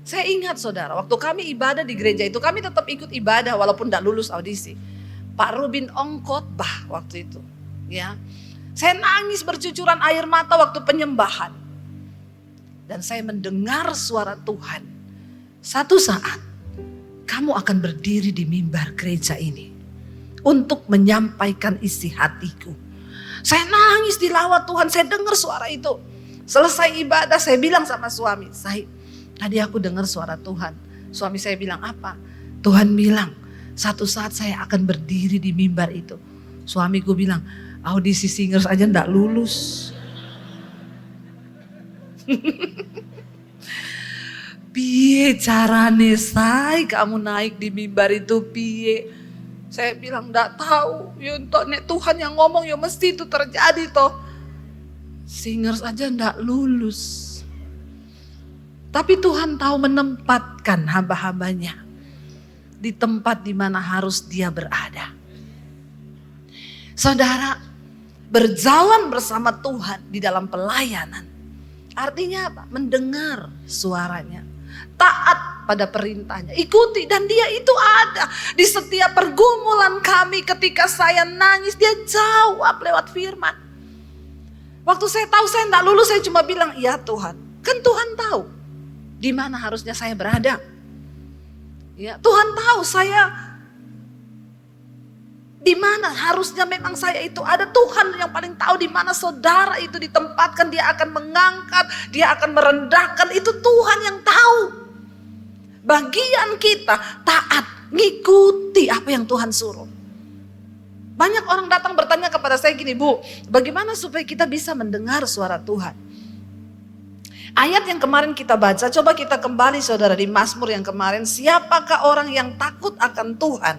Saya ingat, saudara, waktu kami ibadah di gereja itu, kami tetap ikut ibadah walaupun tidak lulus audisi. Pak Rubin Ong khotbah waktu itu, ya. Saya nangis bercucuran air mata waktu penyembahan. Dan saya mendengar suara Tuhan. Satu saat kamu akan berdiri di mimbar gereja ini untuk menyampaikan isi hatiku. Saya nangis di lawat Tuhan, saya dengar suara itu. Selesai ibadah saya bilang sama suami, tadi aku dengar suara Tuhan. Suami saya bilang, apa? Tuhan bilang, satu saat saya akan berdiri di mimbar itu. Suamiku bilang, audisi singers aja ndak lulus. Piye carane kamu naik di mimbar itu piye? Saya bilang ndak tahu. Ya untuk nek Tuhan yang ngomong ya mesti itu terjadi toh. Singers aja ndak lulus. Tapi Tuhan tahu menempatkan hamba-hambanya di tempat di mana harus dia berada. Saudara, berjalan bersama Tuhan di dalam pelayanan. Artinya apa? Mendengar suaranya. Taat pada perintahnya. Ikuti, dan dia itu ada. Di setiap pergumulan kami ketika saya nangis, dia jawab lewat firman. Waktu saya tahu saya tidak lulus, saya cuma bilang, iya Tuhan. Kan Tuhan tahu di mana harusnya saya berada. Ya, Tuhan tahu saya di mana harusnya memang saya itu ada. Tuhan yang paling tahu di mana saudara itu ditempatkan. Dia akan mengangkat, dia akan merendahkan. Itu Tuhan yang tahu. Bagian kita taat, ngikuti apa yang Tuhan suruh. Banyak orang datang bertanya kepada saya gini, Bu, bagaimana supaya kita bisa mendengar suara Tuhan? Ayat yang kemarin kita baca, coba kita kembali saudara di Mazmur yang kemarin. Siapakah orang yang takut akan Tuhan?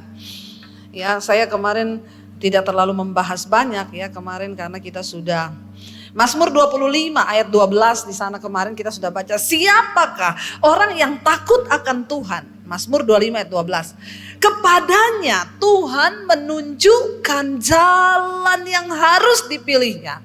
Ya, saya kemarin tidak terlalu membahas banyak ya kemarin karena kita sudah Mazmur 25 ayat 12 di sana kemarin kita sudah baca. Siapakah orang yang takut akan Tuhan? Mazmur 25 ayat 12. Kepadanya Tuhan menunjukkan jalan yang harus dipilihnya.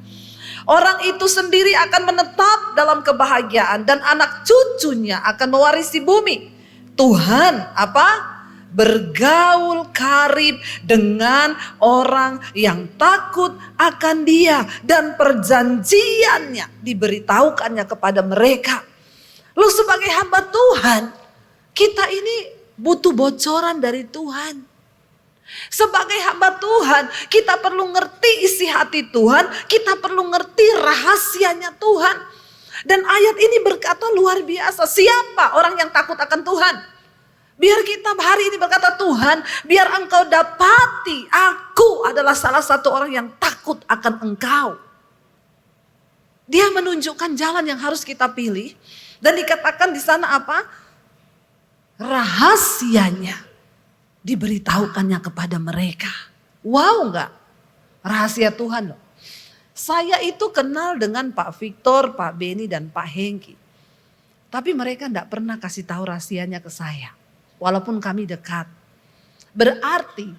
Orang itu sendiri akan menetap dalam kebahagiaan dan anak cucunya akan mewarisi bumi. Tuhan apa? Bergaul karib dengan orang yang takut akan Dia dan perjanjiannya diberitahukannya kepada mereka. Lu sebagai hamba Tuhan, kita ini butuh bocoran dari Tuhan. Sebagai hamba Tuhan, kita perlu ngerti isi hati Tuhan, kita perlu ngerti rahasianya Tuhan. Dan ayat ini berkata luar biasa, siapa orang yang takut akan Tuhan? Biar kita hari ini berkata, Tuhan, biar Engkau dapati aku adalah salah satu orang yang takut akan Engkau. Dia menunjukkan jalan yang harus kita pilih. Dan dikatakan di sana apa? Rahasianya diberitahukannya kepada mereka. Wow enggak? Rahasia Tuhan loh. Saya itu kenal dengan Pak Victor, Pak Beni dan Pak Hengki. Tapi mereka enggak pernah kasih tahu rahasianya ke saya. Walaupun kami dekat. Berarti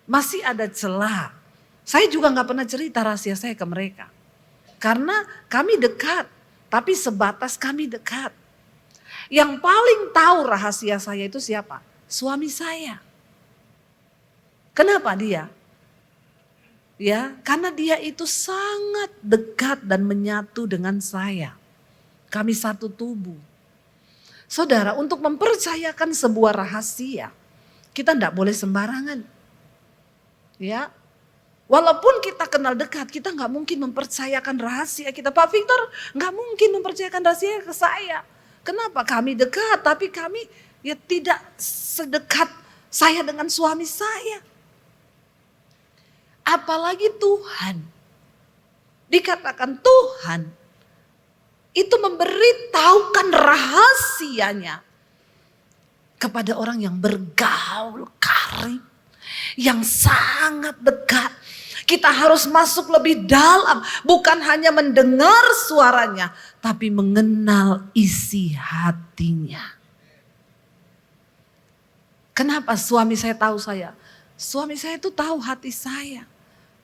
masih ada celah. Saya juga enggak pernah cerita rahasia saya ke mereka. Karena kami dekat. Tapi sebatas kami dekat. Yang paling tahu rahasia saya itu siapa? Suami saya. Kenapa dia? Ya, karena dia itu sangat dekat dan menyatu dengan saya. Kami satu tubuh. Saudara, untuk mempercayakan sebuah rahasia, kita tidak boleh sembarangan. Ya, walaupun kita kenal dekat, kita nggak mungkin mempercayakan rahasia kita. Pak Victor nggak mungkin mempercayakan rahasia ke saya. Kenapa? Kami dekat, tapi kami ya tidak sedekat saya dengan suami saya. Apalagi Tuhan. Dikatakan Tuhan itu memberitahukan rahasianya kepada orang yang bergaul karib, yang sangat dekat. Kita harus masuk lebih dalam, bukan hanya mendengar suaranya, tapi mengenal isi hatinya. Kenapa suami saya tahu saya? Suami saya itu tahu hati saya.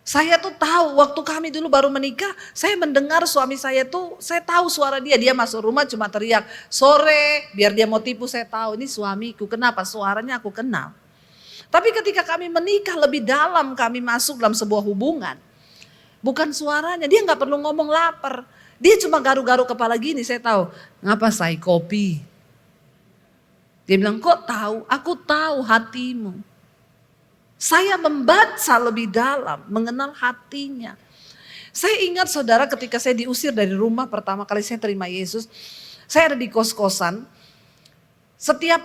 Saya tuh tahu waktu kami dulu baru menikah, saya mendengar suami saya tuh, saya tahu suara dia. Dia masuk rumah cuma teriak, sore, biar dia mau tipu saya tahu ini suamiku. Kenapa? Suaranya aku kenal. Tapi ketika kami menikah lebih dalam, kami masuk dalam sebuah hubungan. Bukan suaranya, dia gak perlu ngomong lapar. Dia cuma garu-garu kepala gini, saya tahu. Ngapa say kopi? Dia bilang, kok tahu? Aku tahu hatimu. Saya membaca lebih dalam, mengenal hatinya. Saya ingat saudara ketika saya diusir dari rumah pertama kali saya terima Yesus. Saya ada di kos-kosan. Setiap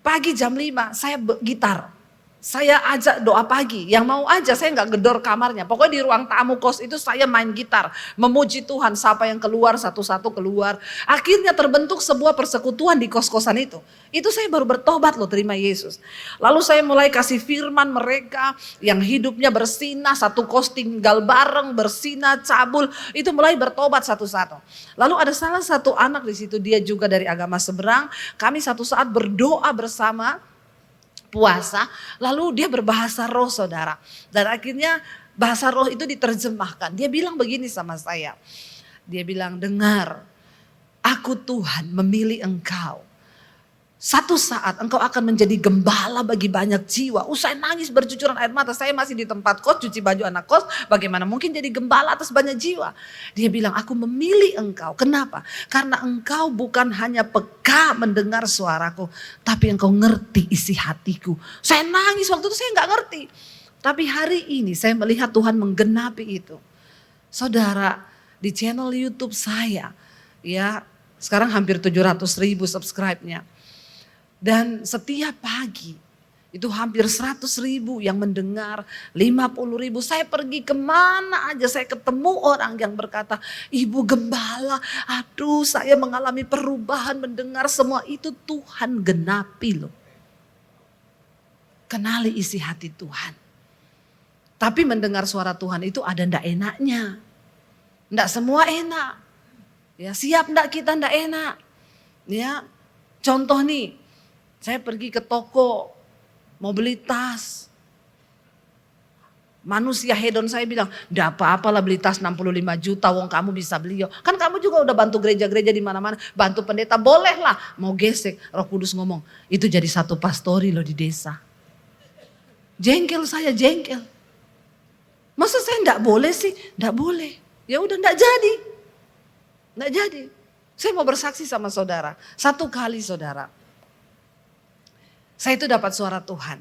pagi jam 5 saya gitar. Saya ajak doa pagi, yang mau aja, saya nggak gedor kamarnya. Pokoknya di ruang tamu kos itu saya main gitar, memuji Tuhan, siapa yang keluar satu-satu keluar. Akhirnya terbentuk sebuah persekutuan di kos-kosan itu. Itu saya baru bertobat loh terima Yesus. Lalu saya mulai kasih firman mereka yang hidupnya bersinah, satu kos tinggal bareng, bersinah, cabul, itu mulai bertobat satu-satu. Lalu ada salah satu anak di situ, dia juga dari agama seberang. Kami satu saat berdoa bersama, puasa, lalu dia berbahasa roh saudara. Dan akhirnya bahasa roh itu diterjemahkan. Dia bilang begini sama saya. Dia bilang, dengar, aku Tuhan memilih engkau. Satu saat engkau akan menjadi gembala bagi banyak jiwa. Usai nangis bercucuran air mata, saya masih di tempat kos, cuci baju anak kos. Bagaimana mungkin jadi gembala atas banyak jiwa. Dia bilang, aku memilih engkau. Kenapa? Karena engkau bukan hanya peka mendengar suaraku, tapi engkau ngerti isi hatiku. Saya nangis waktu itu, saya gak ngerti. Tapi hari ini saya melihat Tuhan menggenapi itu. Saudara, di channel YouTube saya, ya sekarang hampir 700.000 subscribe-nya. Dan setiap pagi itu hampir 100.000 yang mendengar, 50.000. Saya pergi kemana aja saya ketemu orang yang berkata, Ibu Gembala, aduh saya mengalami perubahan mendengar semua itu. Tuhan genapi loh. Kenali isi hati Tuhan. Tapi mendengar suara Tuhan itu ada ndak enaknya. Ndak semua enak. Ya siap ndak kita ndak enak. Ya contoh nih. Saya pergi ke toko, mau beli tas. Manusia hedon saya bilang, enggak apa-apalah beli tas 65 juta, wong kamu bisa beli. Kan kamu juga udah bantu gereja-gereja di mana-mana, bantu pendeta, bolehlah. Mau gesek, Roh Kudus ngomong, itu jadi satu pastori loh di desa. Jengkel saya, jengkel. Masa saya enggak boleh sih? Enggak boleh. Ya udah enggak jadi. Enggak jadi. Saya mau bersaksi sama saudara. Satu kali saudara, saya itu dapat suara Tuhan.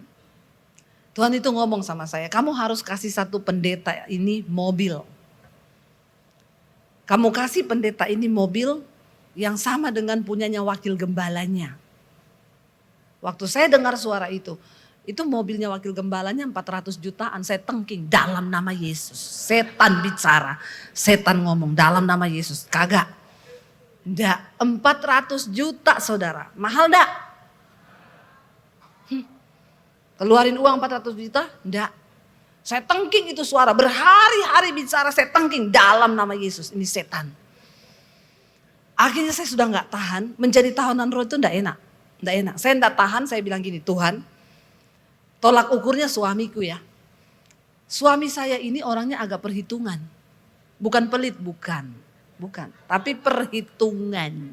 Tuhan itu ngomong sama saya, kamu harus kasih satu pendeta ini mobil. Kamu kasih pendeta ini mobil yang sama dengan punyanya wakil gembalanya. Waktu saya dengar suara itu mobilnya wakil gembalanya 400 jutaan, saya tengking dalam nama Yesus. Setan bicara, setan ngomong dalam nama Yesus. Kagak, enggak, 400 juta saudara, mahal enggak? Keluarin uang 400 juta? Enggak. Saya tengking itu suara, berhari-hari bicara saya tengking dalam nama Yesus. Ini setan. Akhirnya saya sudah gak tahan, menjadi tahanan roh itu enggak enak. Enggak enak. Saya enggak tahan, saya bilang gini, Tuhan, tolak ukurnya suamiku ya. Suami saya ini orangnya agak perhitungan. Bukan pelit, bukan. Tapi perhitungan.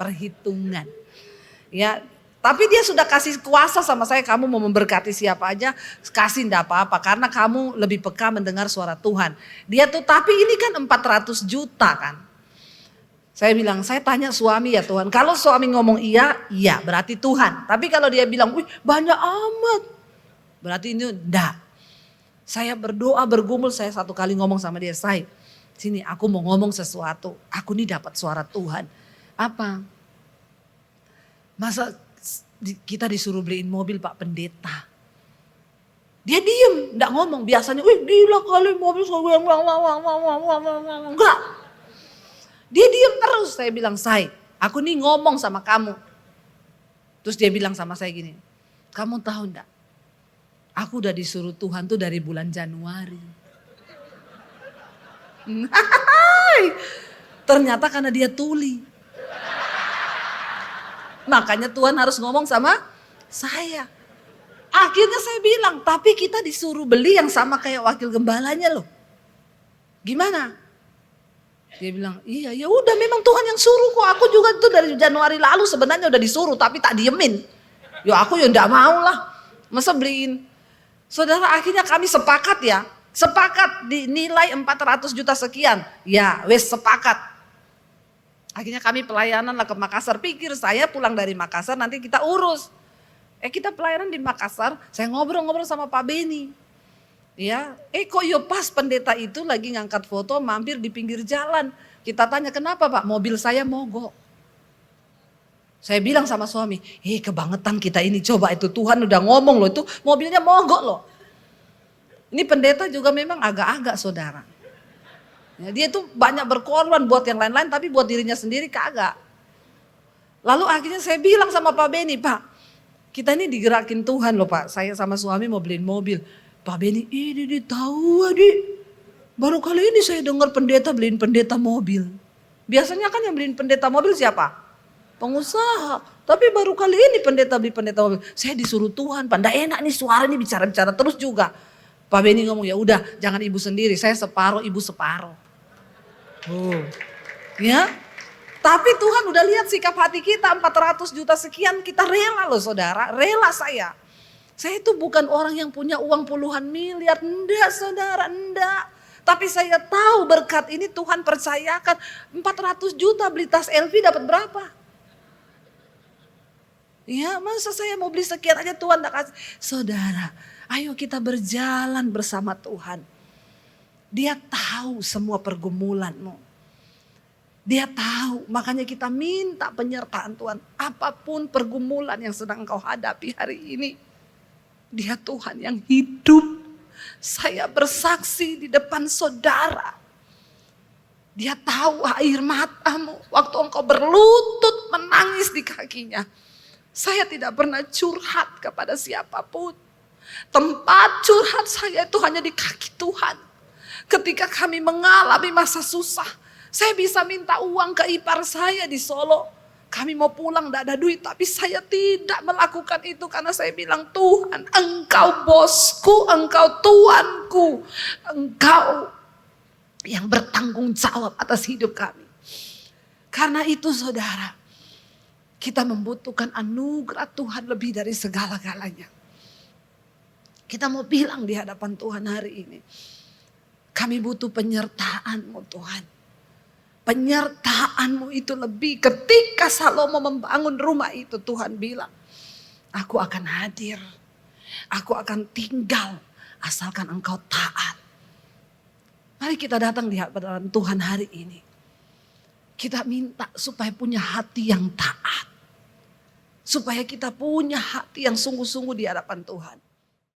Perhitungan. Ya, tapi dia sudah kasih kuasa sama saya, kamu mau memberkati siapa aja, kasih enggak apa-apa. Karena kamu lebih peka mendengar suara Tuhan. Dia tuh, tapi ini kan 400 juta kan. Saya bilang, saya tanya suami ya Tuhan. Kalau suami ngomong iya, iya berarti Tuhan. Tapi kalau dia bilang, wih banyak amat, berarti ini enggak. Saya berdoa bergumul, saya satu kali ngomong sama dia, Say, sini aku mau ngomong sesuatu. Aku nih dapat suara Tuhan. Apa? Masa kita disuruh beliin mobil Pak Pendeta. Dia diem, enggak ngomong. Biasanya, wih gila kali mobil enggak. Dia diem terus. Saya bilang, Say, aku nih ngomong sama kamu. Terus dia bilang sama saya gini, kamu tahu enggak? Aku udah disuruh Tuhan tuh dari bulan Januari. Ternyata karena dia tuli. Makanya Tuhan harus ngomong sama saya. Akhirnya saya bilang, tapi kita disuruh beli yang sama kayak wakil gembalanya loh. Gimana? Dia bilang, iya ya udah memang Tuhan yang suruh kok. Aku juga tuh dari Januari lalu sebenarnya udah disuruh tapi tak diemin. Ya aku ya enggak mau lah. Masa beliin. Saudara, akhirnya kami sepakat ya. Sepakat dinilai 400 juta sekian. Ya wes sepakat. Akhirnya kami pelayanan lah ke Makassar. Pikir saya pulang dari Makassar nanti kita urus. Kita pelayanan di Makassar, saya ngobrol-ngobrol sama Pak Beni. Ya, kok yo pas pendeta itu lagi ngangkat foto mampir di pinggir jalan. Kita tanya kenapa Pak, mobil saya mogok. Saya bilang sama suami, kebangetan kita ini, coba itu Tuhan udah ngomong loh, itu mobilnya mogok loh. Ini pendeta juga memang agak-agak saudara. Ya, dia tuh banyak berkorban buat yang lain-lain tapi buat dirinya sendiri kagak. Lalu akhirnya saya bilang sama Pak Beni, Pak, kita ini digerakin Tuhan loh Pak, saya sama suami mau beliin mobil. Pak Beni, ini tahu adik, baru kali ini saya dengar pendeta beliin pendeta mobil. Biasanya kan yang beliin pendeta mobil siapa? Pengusaha. Tapi baru kali ini pendeta beli pendeta mobil. Saya disuruh Tuhan, Pak, nggak enak nih suara nih bicara-bicara terus juga. Pak Beni ngomong, ya udah jangan ibu sendiri, saya separuh, ibu separuh. Ya. Tapi Tuhan udah lihat sikap hati kita 400 juta sekian kita rela loh saudara, rela saya. Saya itu bukan orang yang punya uang puluhan miliar, enggak saudara, enggak. Tapi saya tahu berkat ini Tuhan percayakan 400 juta beli tas LV dapat berapa? Ya masa saya mau beli sekian aja Tuhan tak kasih. Saudara, ayo kita berjalan bersama Tuhan. Dia tahu semua pergumulanmu. Dia tahu, makanya kita minta penyertaan Tuhan. Apapun pergumulan yang sedang engkau hadapi hari ini. Dia Tuhan yang hidup. Saya bersaksi di depan saudara. Dia tahu air matamu. Waktu engkau berlutut menangis di kakinya. Saya tidak pernah curhat kepada siapapun. Tempat curhat saya itu hanya di kaki Tuhan. Ketika kami mengalami masa susah. Saya bisa minta uang ke ipar saya di Solo. Kami mau pulang tidak ada duit. Tapi saya tidak melakukan itu. Karena saya bilang Tuhan engkau bosku. Engkau tuanku. Engkau yang bertanggung jawab atas hidup kami. Karena itu saudara. Kita membutuhkan anugerah Tuhan lebih dari segala-galanya. Kita mau bilang di hadapan Tuhan hari ini. Kami butuh penyertaan-Mu Tuhan. Penyertaan-Mu itu lebih. Ketika Salomo membangun rumah itu Tuhan bilang, aku akan hadir. Aku akan tinggal asalkan engkau taat. Mari kita datang di hadapan Tuhan hari ini. Kita minta supaya punya hati yang taat. Supaya kita punya hati yang sungguh-sungguh di hadapan Tuhan.